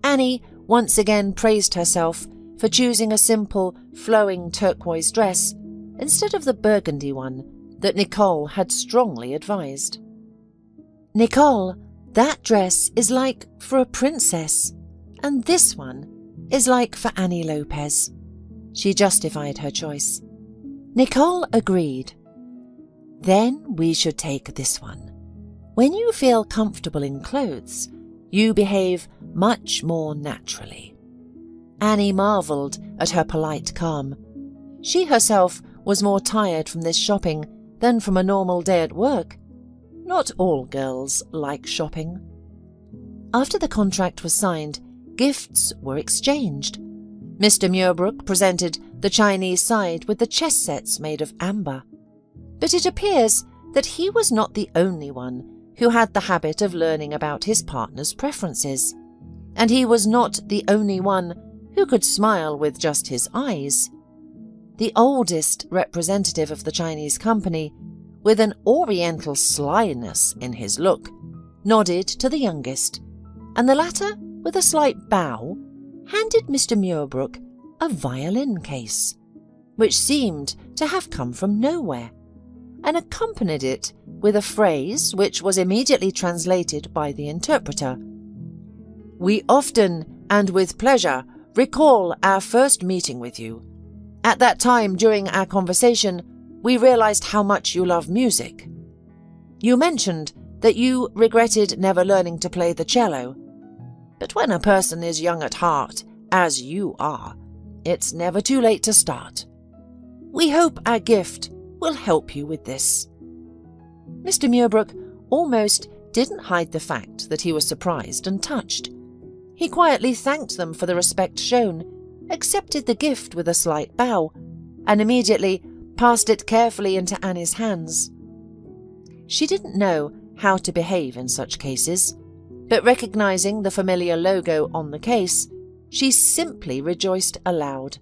Speaker 2: Annie once again praised herself for choosing a simple, flowing turquoise dress instead of the burgundy one that Nicole had strongly advised. "Nicole, that dress is like for a princess, and this one is like for Annie Lopez," she justified her choice. Nicole agreed. "Then we should take this one. When you feel comfortable in clothes, you behave much more naturally." Annie marvelled at her polite calm. She herself was more tired from this shopping than from a normal day at work. Not all girls like shopping. After the contract was signed, gifts were exchanged. Mr. Muirbrook presented the Chinese side with the chess sets made of amber. But it appears that he was not the only one who had the habit of learning about his partner's preferences, and he was not the only one who could smile with just his eyes. The oldest representative of the Chinese company, with an oriental slyness in his look, nodded to the youngest, and the latter, with a slight bow, handed Mr. Muirbrook a violin case, which seemed to have come from nowhere, and accompanied it with a phrase which was immediately translated by the interpreter. "We often, and with pleasure, recall our first meeting with you. At that time during our conversation, we realized how much you love music. You mentioned that you regretted never learning to play the cello. But when a person is young at heart, as you are, it's never too late to start. We hope our gift will help you with this." Mr. Muirbrook almost didn't hide the fact that he was surprised and touched. He quietly thanked them for the respect shown, accepted the gift with a slight bow, and immediately passed it carefully into Annie's hands. She didn't know how to behave in such cases, but recognizing the familiar logo on the case, she simply rejoiced aloud,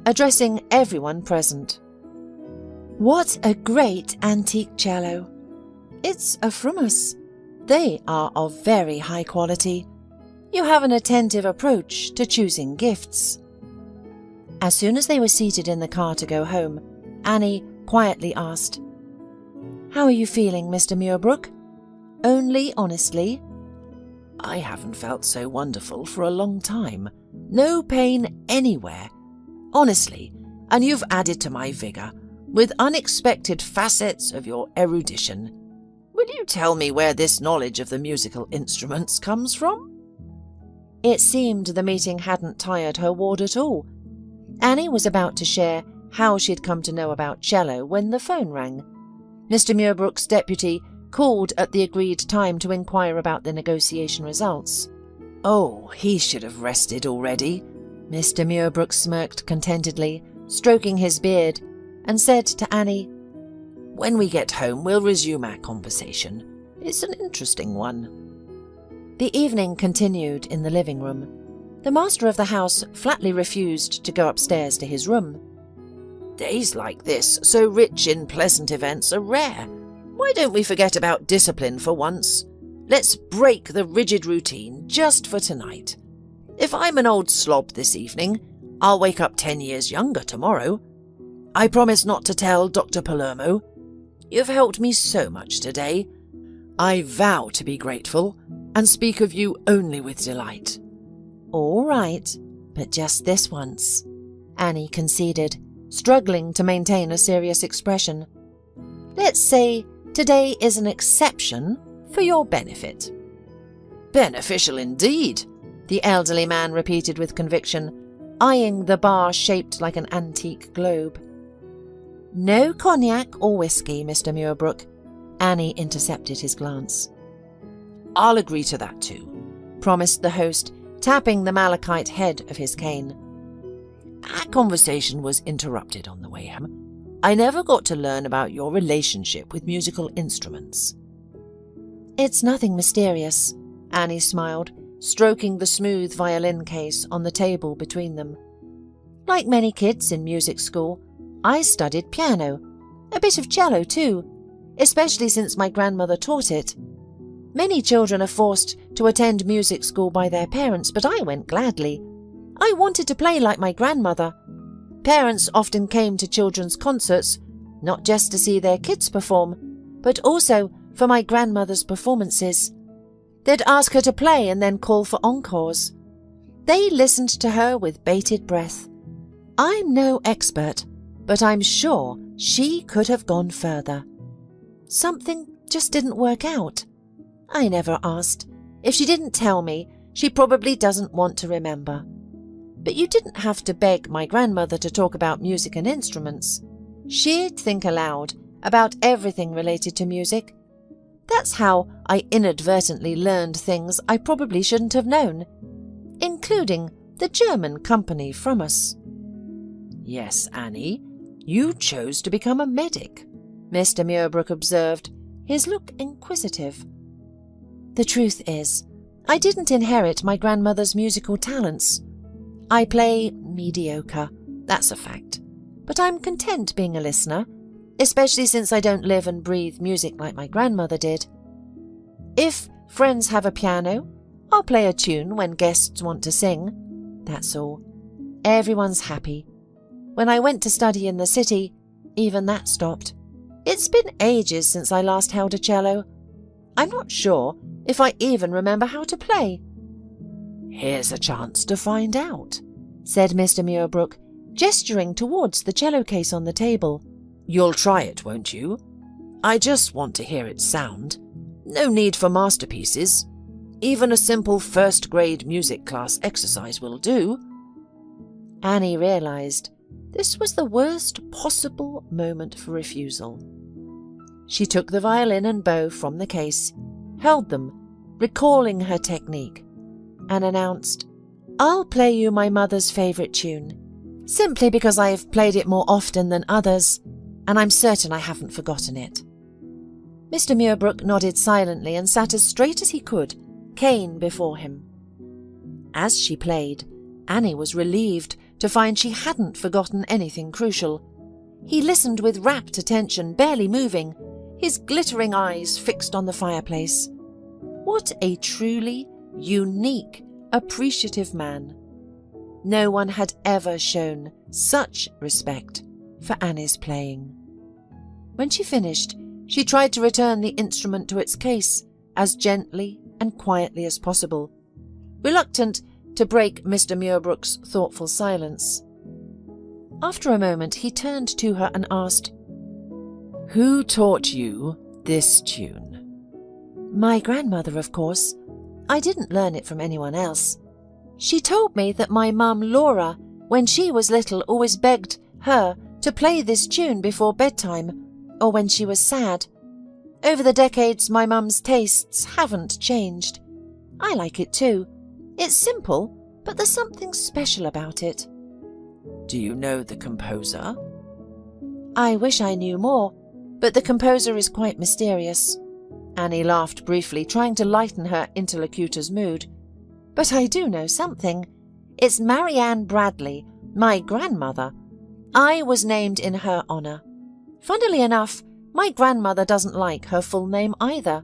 Speaker 2: addressing everyone present. "What a great antique cello! It's a from us. They are of very high quality. You have an attentive approach to choosing gifts." As soon as they were seated in the car to go home, Annie quietly asked, "How are you feeling, Mr. Muirbrook? Only honestly." "I haven't felt so wonderful for a long time. No pain anywhere. Honestly, and you've added to my vigour with unexpected facets of your erudition. Will you tell me where this knowledge of the musical instruments comes from?" It seemed the meeting hadn't tired her ward at all. Annie was about to share how she'd come to know about cello when the phone rang. Mr. Muirbrook's deputy called at the agreed time to inquire about the negotiation results. "Oh, he should have rested already." Mr. Muirbrook smirked contentedly, stroking his beard, and said to Annie, When we get home, we'll resume our conversation. It's an interesting one."
Speaker 1: The evening continued in the living room. The master of the house flatly refused to go upstairs to his room.
Speaker 2: "Days like this, so rich in pleasant events, are rare. Why don't we forget about discipline for once? Let's break the rigid routine just for tonight. If I'm an old slob this evening, I'll wake up 10 years younger tomorrow. I promise not to tell Dr. Palermo. You've helped me so much today. I vow to be grateful and speak of you only with delight."
Speaker 1: "All right, but just this once," Annie conceded, struggling to maintain a serious expression. "Let's say today is an exception for your benefit."
Speaker 2: "Beneficial indeed,"
Speaker 1: the elderly man repeated with conviction, eyeing the bar shaped like an antique globe. "No cognac or whiskey, Mr. Muirbrook," Annie intercepted his glance.
Speaker 2: "I'll agree to that too,"
Speaker 1: promised the host, tapping the malachite head of his cane.
Speaker 2: "Our conversation was interrupted on the way home. I never got to learn about your relationship with musical instruments."
Speaker 1: "It's nothing mysterious," Annie smiled, stroking the smooth violin case on the table between them. "Like many kids in music school, I studied piano, a bit of cello too, especially since my grandmother taught it. Many children are forced to attend music school by their parents, but I went gladly. I wanted to play like my grandmother. Parents often came to children's concerts, not just to see their kids perform, but also for my grandmother's performances. They'd ask her to play and then call for encores. They listened to her with bated breath. I'm no expert, but I'm sure she could have gone further. Something just didn't work out. I never asked. If she didn't tell me, she probably doesn't want to remember. But you didn't have to beg my grandmother to talk about music and instruments. She'd think aloud about everything related to music. That's how I inadvertently learned things I probably shouldn't have known, including the German company from us."
Speaker 2: "Yes, Annie, you chose to become a medic,"
Speaker 1: Mr. Muirbrook observed, his look inquisitive. "The truth is, I didn't inherit my grandmother's musical talents. I play mediocre, that's a fact, but I'm content being a listener, especially since I don't live and breathe music like my grandmother did. If friends have a piano, I'll play a tune when guests want to sing. That's all. Everyone's happy. When I went to study in the city, even that stopped. It's been ages since I last held a cello. I'm not sure if I even remember how to play."
Speaker 2: "Here's a chance to find out,"
Speaker 1: said Mr. Muirbrook, gesturing towards the cello case on the table.
Speaker 2: "You'll try it, won't you? I just want to hear it sound. No need for masterpieces. Even a simple first-grade music class exercise will do."
Speaker 1: Annie realized this was the worst possible moment for refusal. She took the violin and bow from the case, held them, recalling her technique, and announced, "I'll play you my mother's favourite tune, simply because I have played it more often than others, and I'm certain I haven't forgotten it." Mr. Muirbrook nodded silently and sat as straight as he could, cane before him. As she played, Annie was relieved to find she hadn't forgotten anything crucial. He listened with rapt attention, barely moving, his glittering eyes fixed on the fireplace. What a truly unique, appreciative man. No one had ever shown such respect for Annie's playing. When she finished, she tried to return the instrument to its case as gently and quietly as possible, reluctant to break Mr. Muirbrook's thoughtful silence. After a moment, he turned to her and asked,
Speaker 2: "Who taught you this tune?"
Speaker 1: "My grandmother, of course. I didn't learn it from anyone else. She told me that my mum Laura, when she was little, always begged her to play this tune before bedtime, or when she was sad. Over the decades, my mum's tastes haven't changed. I like it too. It's simple, but there's something special about it."
Speaker 2: "Do you know the composer?"
Speaker 1: "I wish I knew more.
Speaker 2: but the composer is quite mysterious." Annie laughed briefly, trying to lighten her interlocutor's mood. "But I do know something. It's Marianne Bradley, my grandmother. I was named in her honour. Funnily enough, my grandmother doesn't like her full name either.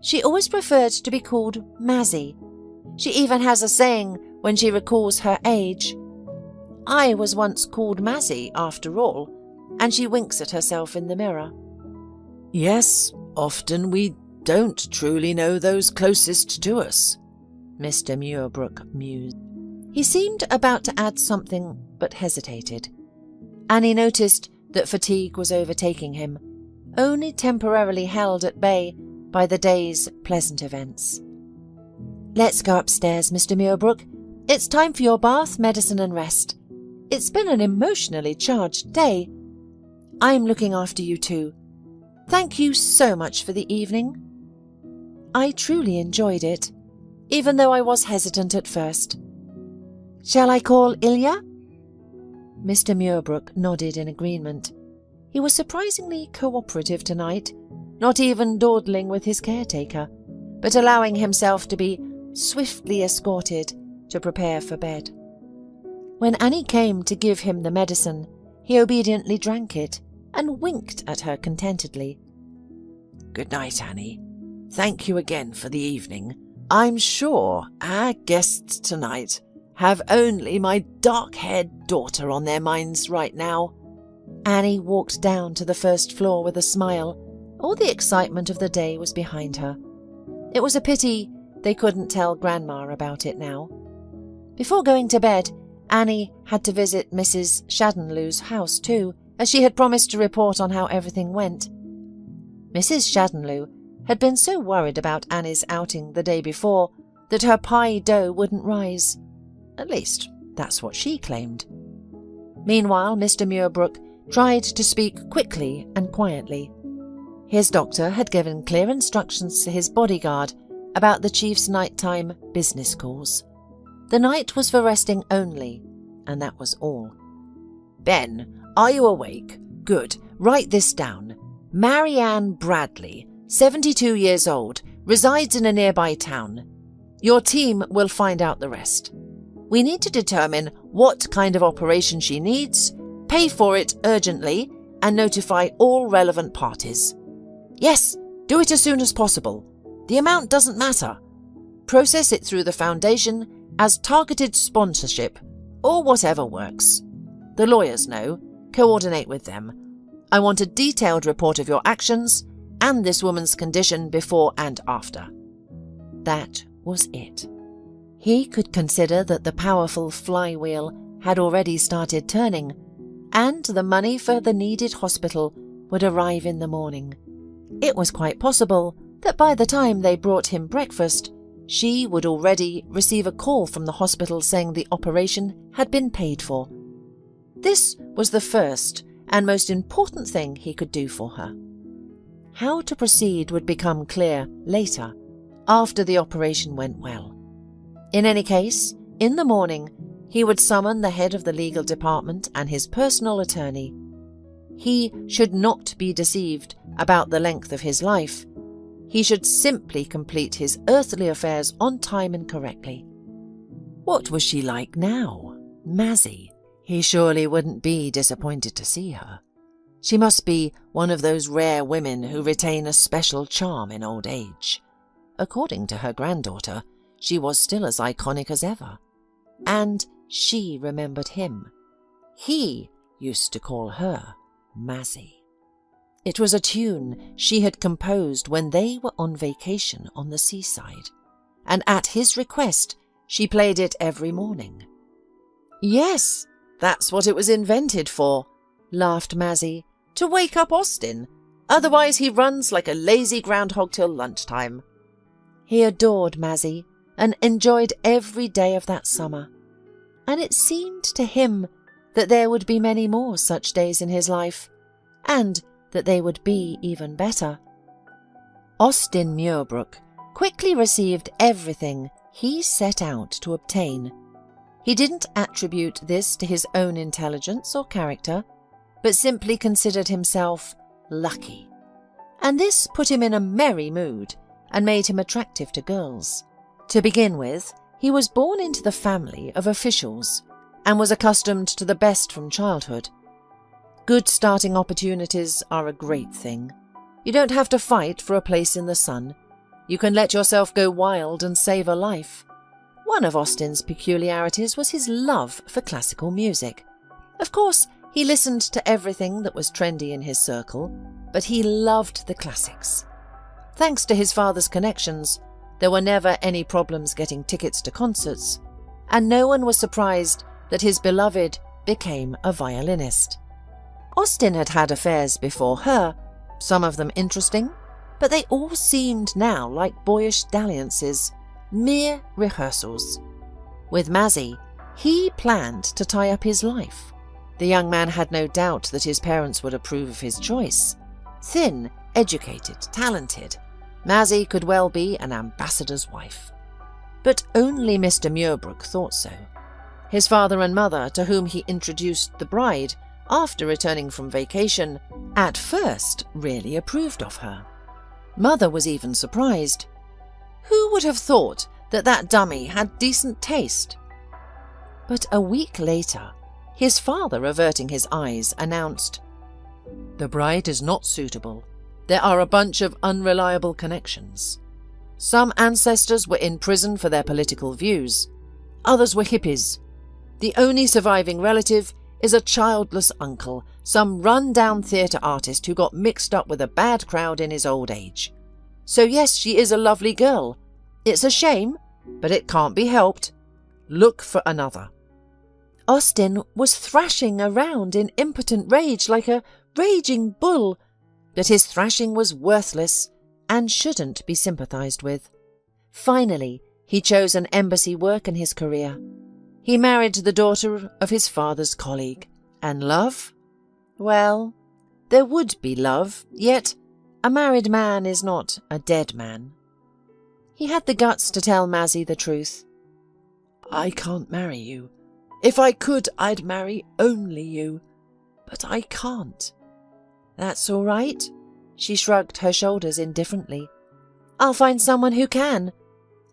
Speaker 2: She always preferred to be called Mazzy. She even has a saying when she recalls her age. I was once called Mazzy, after all, and she winks at herself in the mirror."
Speaker 1: "Yes, often we don't truly know those closest to us," Mr. Muirbrook mused.
Speaker 2: He seemed about to add something, but hesitated. Annie noticed that fatigue was overtaking him, only temporarily held at bay by the day's pleasant events. "Let's go upstairs, Mr. Muirbrook. It's time for your bath, medicine and rest. It's been an emotionally charged day. I'm looking after you too. Thank you so much for the evening. I truly enjoyed it, even though I was hesitant at first. Shall I call Ilya?" Mr. Muirbrook nodded in agreement. He was surprisingly cooperative tonight, not even dawdling with his caretaker, but allowing himself to be swiftly escorted to prepare for bed. When Annie came to give him the medicine, he obediently drank it and winked at her contentedly.
Speaker 1: "Good night, Annie. Thank you again for the evening. I'm sure our guests tonight have only my dark-haired daughter on their minds right now."
Speaker 2: Annie walked down to the first floor with a smile. All the excitement of the day was behind her. It was a pity they couldn't tell Grandma about it now. Before going to bed, Annie had to visit Mrs. Shaddenloo's house too, as she had promised to report on how everything went. Mrs. Shaddenloo had been so worried about Annie's outing the day before that her pie dough wouldn't rise. At least, that's what she claimed. Meanwhile, Mr. Muirbrook tried to speak quickly and quietly. His doctor had given clear instructions to his bodyguard about the chief's nighttime business calls. The night was for resting only, and that was all.
Speaker 1: "Ben, are you awake? Good. Write this down. Marianne Bradley, 72 years old, resides in a nearby town. Your team will find out the rest. We need to determine what kind of operation she needs, pay for it urgently, and notify all relevant parties. Yes, do it as soon as possible. The amount doesn't matter. Process it through the foundation as targeted sponsorship, or whatever works. The lawyers know. Coordinate with them. I want a detailed report of your actions and this woman's condition before and after."
Speaker 2: That was it. He could consider that the powerful flywheel had already started turning, and the money for the needed hospital would arrive in the morning. It was quite possible that by the time they brought him breakfast, she would already receive a call from the hospital saying the operation had been paid for. This was the first and most important thing he could do for her. How to proceed would become clear later, after the operation went well. In any case, in the morning, he would summon the head of the legal department and his personal attorney. He should not be deceived about the length of his life. He should simply complete his earthly affairs on time and correctly. What was she like now? Mazzy. He surely wouldn't be disappointed to see her. She must be one of those rare women who retain a special charm in old age. According to her granddaughter, she was still as iconic as ever. And she remembered him. He used to call her Mazzy. It was a tune she had composed when they were on vacation on the seaside, and at his request she played it every morning. "Yes, that's what it was invented for," laughed Mazzy, "to wake up Austin. Otherwise he runs like a lazy groundhog till lunchtime." He adored Mazzy and enjoyed every day of that summer, and it seemed to him that there would be many more such days in his life, and that they would be even better. Austin Muirbrook quickly received everything he set out to obtain. He didn't attribute this to his own intelligence or character, but simply considered himself lucky. And this put him in a merry mood and made him attractive to girls. To begin with, he was born into the family of officials and was accustomed to the best from childhood. Good starting opportunities are a great thing. You don't have to fight for a place in the sun. You can let yourself go wild and save a life. One of Austen's peculiarities was his love for classical music. Of course, he listened to everything that was trendy in his circle, but he loved the classics. Thanks to his father's connections, there were never any problems getting tickets to concerts, and no one was surprised that his beloved became a violinist. Austen had had affairs before her, some of them interesting, but they all seemed now like boyish dalliances, mere rehearsals. With Mazzy, he planned to tie up his life. The young man had no doubt that his parents would approve of his choice. Thin, educated, talented, Mazzy could well be an ambassador's wife. But only Mr. Muirbrook thought so. His father and mother, to whom he introduced the bride after returning from vacation, at first really approved of her. Mother was even surprised. Who would have thought that that dummy had decent taste? But a week later, his father, averting his eyes, announced, "The bride is not suitable. There are a bunch of unreliable connections. Some ancestors were in prison for their political views. Others were hippies. The only surviving relative is a childless uncle, some run-down theatre artist who got mixed up with a bad crowd in his old age. So yes, she is a lovely girl. It's a shame, but it can't be helped. Look for another." Austen was thrashing around in impotent rage like a raging bull, but his thrashing was worthless and shouldn't be sympathised with. Finally, he chose an embassy work in his career. He married the daughter of his father's colleague. And love? Well, there would be love, yet a married man is not a dead man. He had the guts to tell Mazzy the truth. "I can't marry you. If I could, I'd marry only you. But I can't." "That's all right." She shrugged her shoulders indifferently. "I'll find someone who can.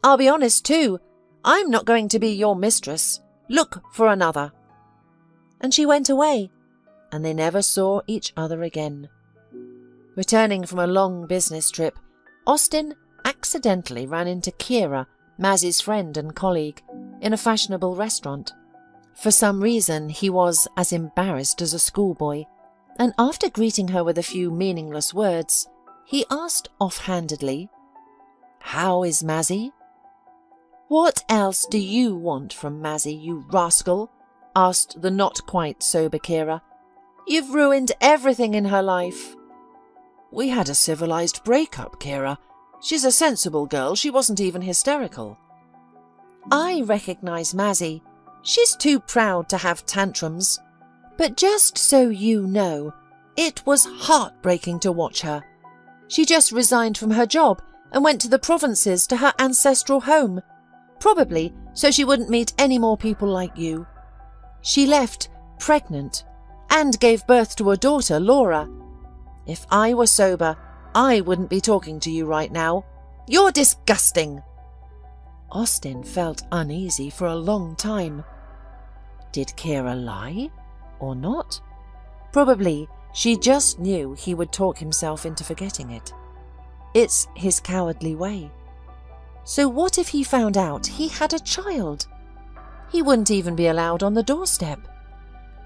Speaker 2: I'll be honest too. I'm not going to be your mistress. Look for another." And she went away, and they never saw each other again. Returning from a long business trip, Austen accidentally ran into Kira, Mazzy's friend and colleague, in a fashionable restaurant. For some reason, he was as embarrassed as a schoolboy, and after greeting her with a few meaningless words, he asked offhandedly, "How is Mazzy?" "What else do you want from Mazzy, you rascal?" asked the not-quite-sober Kira. "You've ruined everything in her life." "We had a civilized break-up, Kira. She's a sensible girl. She wasn't even hysterical." "I recognise Mazzy. She's too proud to have tantrums. But just so you know, it was heartbreaking to watch her. She just resigned from her job and went to the provinces to her ancestral home, probably so she wouldn't meet any more people like you. She left pregnant and gave birth to a daughter, Laura. If I were sober, I wouldn't be talking to you right now. You're disgusting." Austen felt uneasy for a long time. Did Kira lie or not? Probably she just knew he would talk himself into forgetting it. It's his cowardly way. So what if he found out he had a child? He wouldn't even be allowed on the doorstep.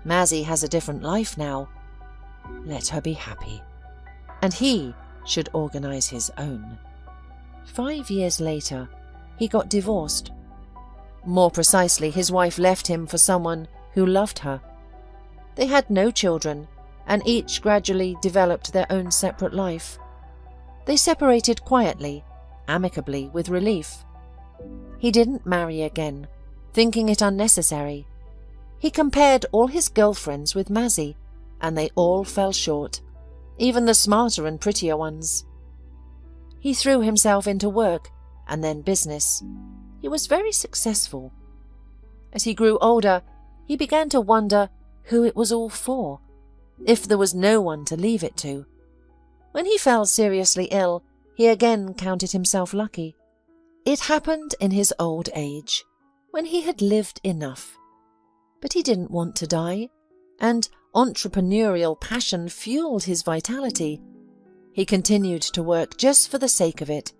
Speaker 2: Mazzy has a different life now. Let her be happy. And he should organise his own. 5 years later, he got divorced. More precisely, his wife left him for someone who loved her. They had no children, and each gradually developed their own separate life. They separated quietly, amicably, with relief. He didn't marry again, thinking it unnecessary. He compared all his girlfriends with Mazzy, and they all fell short, even the smarter and prettier ones. He threw himself into work and then business. He was very successful. As he grew older, he began to wonder who it was all for, if there was no one to leave it to. When he fell seriously ill, he again counted himself lucky. It happened in his old age, when he had lived enough. But he didn't want to die, and entrepreneurial passion fueled his vitality. He continued to work just for the sake of it.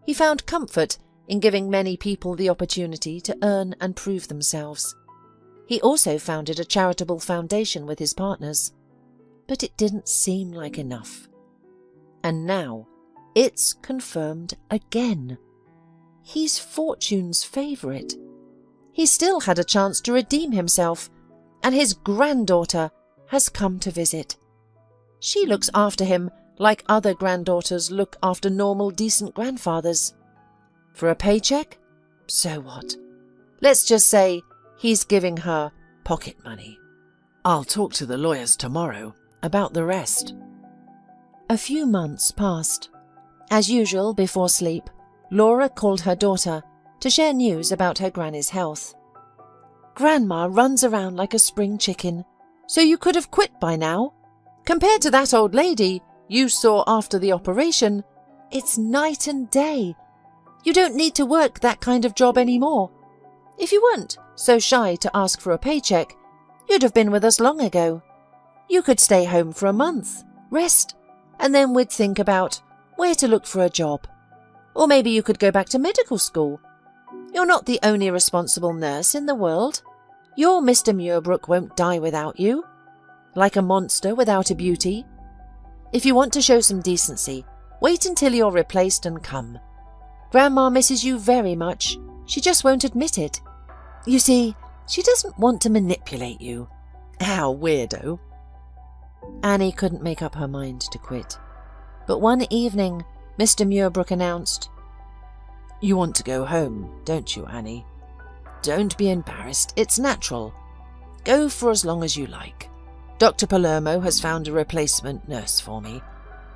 Speaker 2: He found comfort in giving many people the opportunity to earn and prove themselves. He also founded a charitable foundation with his partners. But it didn't seem like enough. And now it's confirmed again. He's Fortune's favourite. He still had a chance to redeem himself, and his granddaughter has come to visit. She looks after him like other granddaughters look after normal, decent grandfathers. For a paycheck? So what? Let's just say he's giving her pocket money. I'll talk to the lawyers tomorrow about the rest. A few months passed. As usual, before sleep, Laura called her daughter to share news about her granny's health. Grandma runs around like a spring chicken, so you could have quit by now. Compared to that old lady you saw after the operation, it's night and day. You don't need to work that kind of job anymore. If you weren't so shy to ask for a paycheck, you'd have been with us long ago. You could stay home for a month, rest, and then we'd think about where to look for a job. Or maybe you could go back to medical school. You're not the only responsible nurse in the world. Your Mr. Muirbrook won't die without you, like a monster without a beauty. If you want to show some decency, wait until you're replaced and come. Grandma misses you very much. She just won't admit it. You see, she doesn't want to manipulate you. How weirdo. Annie couldn't make up her mind to quit. But one evening, Mr. Muirbrook announced, "You want to go home, don't you, Annie? Don't be embarrassed, it's natural. Go for as long as you like. Dr. Palermo has found a replacement nurse for me.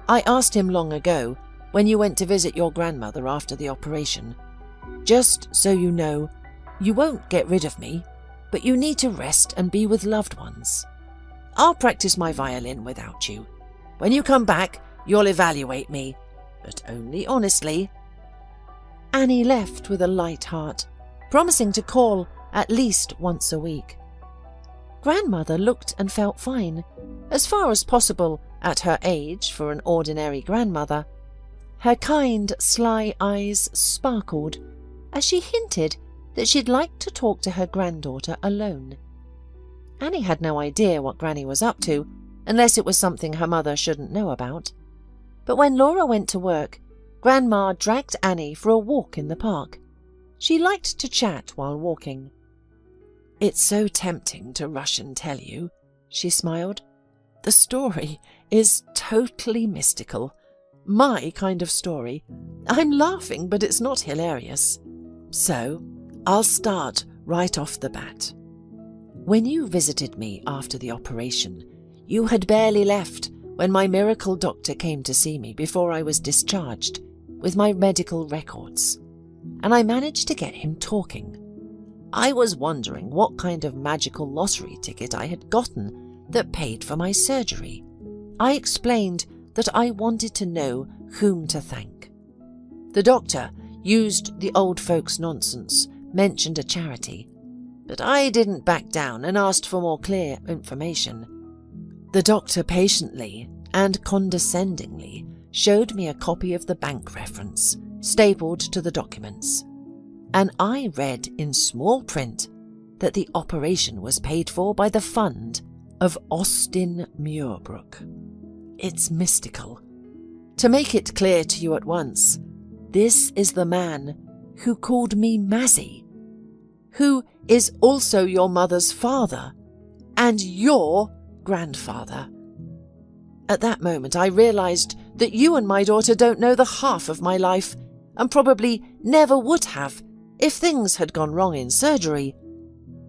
Speaker 2: I asked him long ago, when you went to visit your grandmother after the operation. Just so you know, you won't get rid of me, but you need to rest and be with loved ones. I'll practice my violin without you. When you come back, you'll evaluate me, but only honestly." Annie left with a light heart, promising to call at least once a week. Grandmother looked and felt fine, as far as possible at her age for an ordinary grandmother. Her kind, sly eyes sparkled as she hinted that she'd like to talk to her granddaughter alone. Annie had no idea what Granny was up to, unless it was something her mother shouldn't know about. But when Laura went to work, Grandma dragged Annie for a walk in the park. She liked to chat while walking. "It's so tempting to rush and tell you," she smiled. "The story is totally mystical. My kind of story. I'm laughing, but it's not hilarious. So, I'll start right off the bat. When you visited me after the operation, you had barely left when my miracle doctor came to see me before I was discharged with my medical records, and I managed to get him talking. I was wondering what kind of magical lottery ticket I had gotten that paid for my surgery. I explained that I wanted to know whom to thank. The doctor used the old folks' nonsense, mentioned a charity, but I didn't back down and asked for more clear information. The doctor patiently and condescendingly showed me a copy of the bank reference, stapled to the documents, and I read in small print that the operation was paid for by the fund of Austin Muirbrook. It's mystical. To make it clear to you at once, this is the man who called me Mazzy, who is also your mother's father and your grandfather. At that moment, I realized that you and my daughter don't know the half of my life, and probably never would have if things had gone wrong in surgery.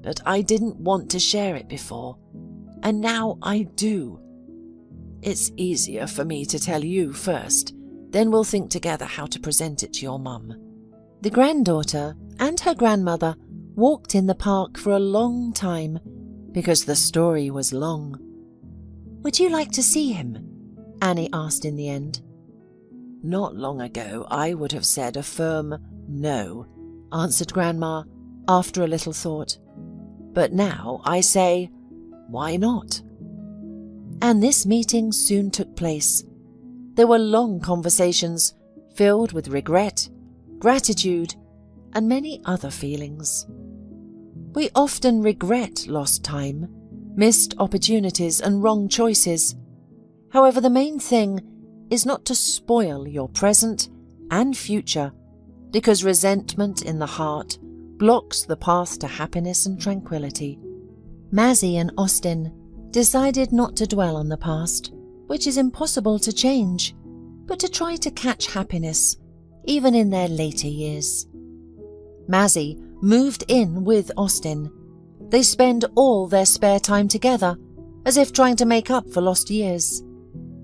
Speaker 2: But I didn't want to share it before, and now I do. It's easier for me to tell you first, then we'll think together how to present it to your mum." The granddaughter and her grandmother walked in the park for a long time because the story was long. "Would you like to see him?" Annie asked in the end.
Speaker 1: "Not long ago I would have said a firm no,"
Speaker 2: answered Grandma after a little thought.
Speaker 1: "But now I say, why not?"
Speaker 2: And this meeting soon took place. There were long conversations filled with regret, gratitude, and many other feelings. We often regret lost time, missed opportunities, and wrong choices. However, the main thing is not to spoil your present and future, because resentment in the heart blocks the path to happiness and tranquility. Mazzy and Austin decided not to dwell on the past, which is impossible to change, but to try to catch happiness, even in their later years. Mazzy moved in with Austin. They spend all their spare time together, as if trying to make up for lost years.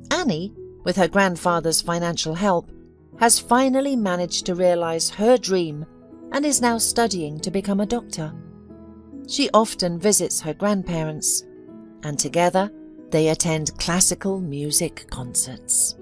Speaker 2: Annie, with her grandfather's financial help, has finally managed to realize her dream and is now studying to become a doctor. She often visits her grandparents, and together they attend classical music concerts.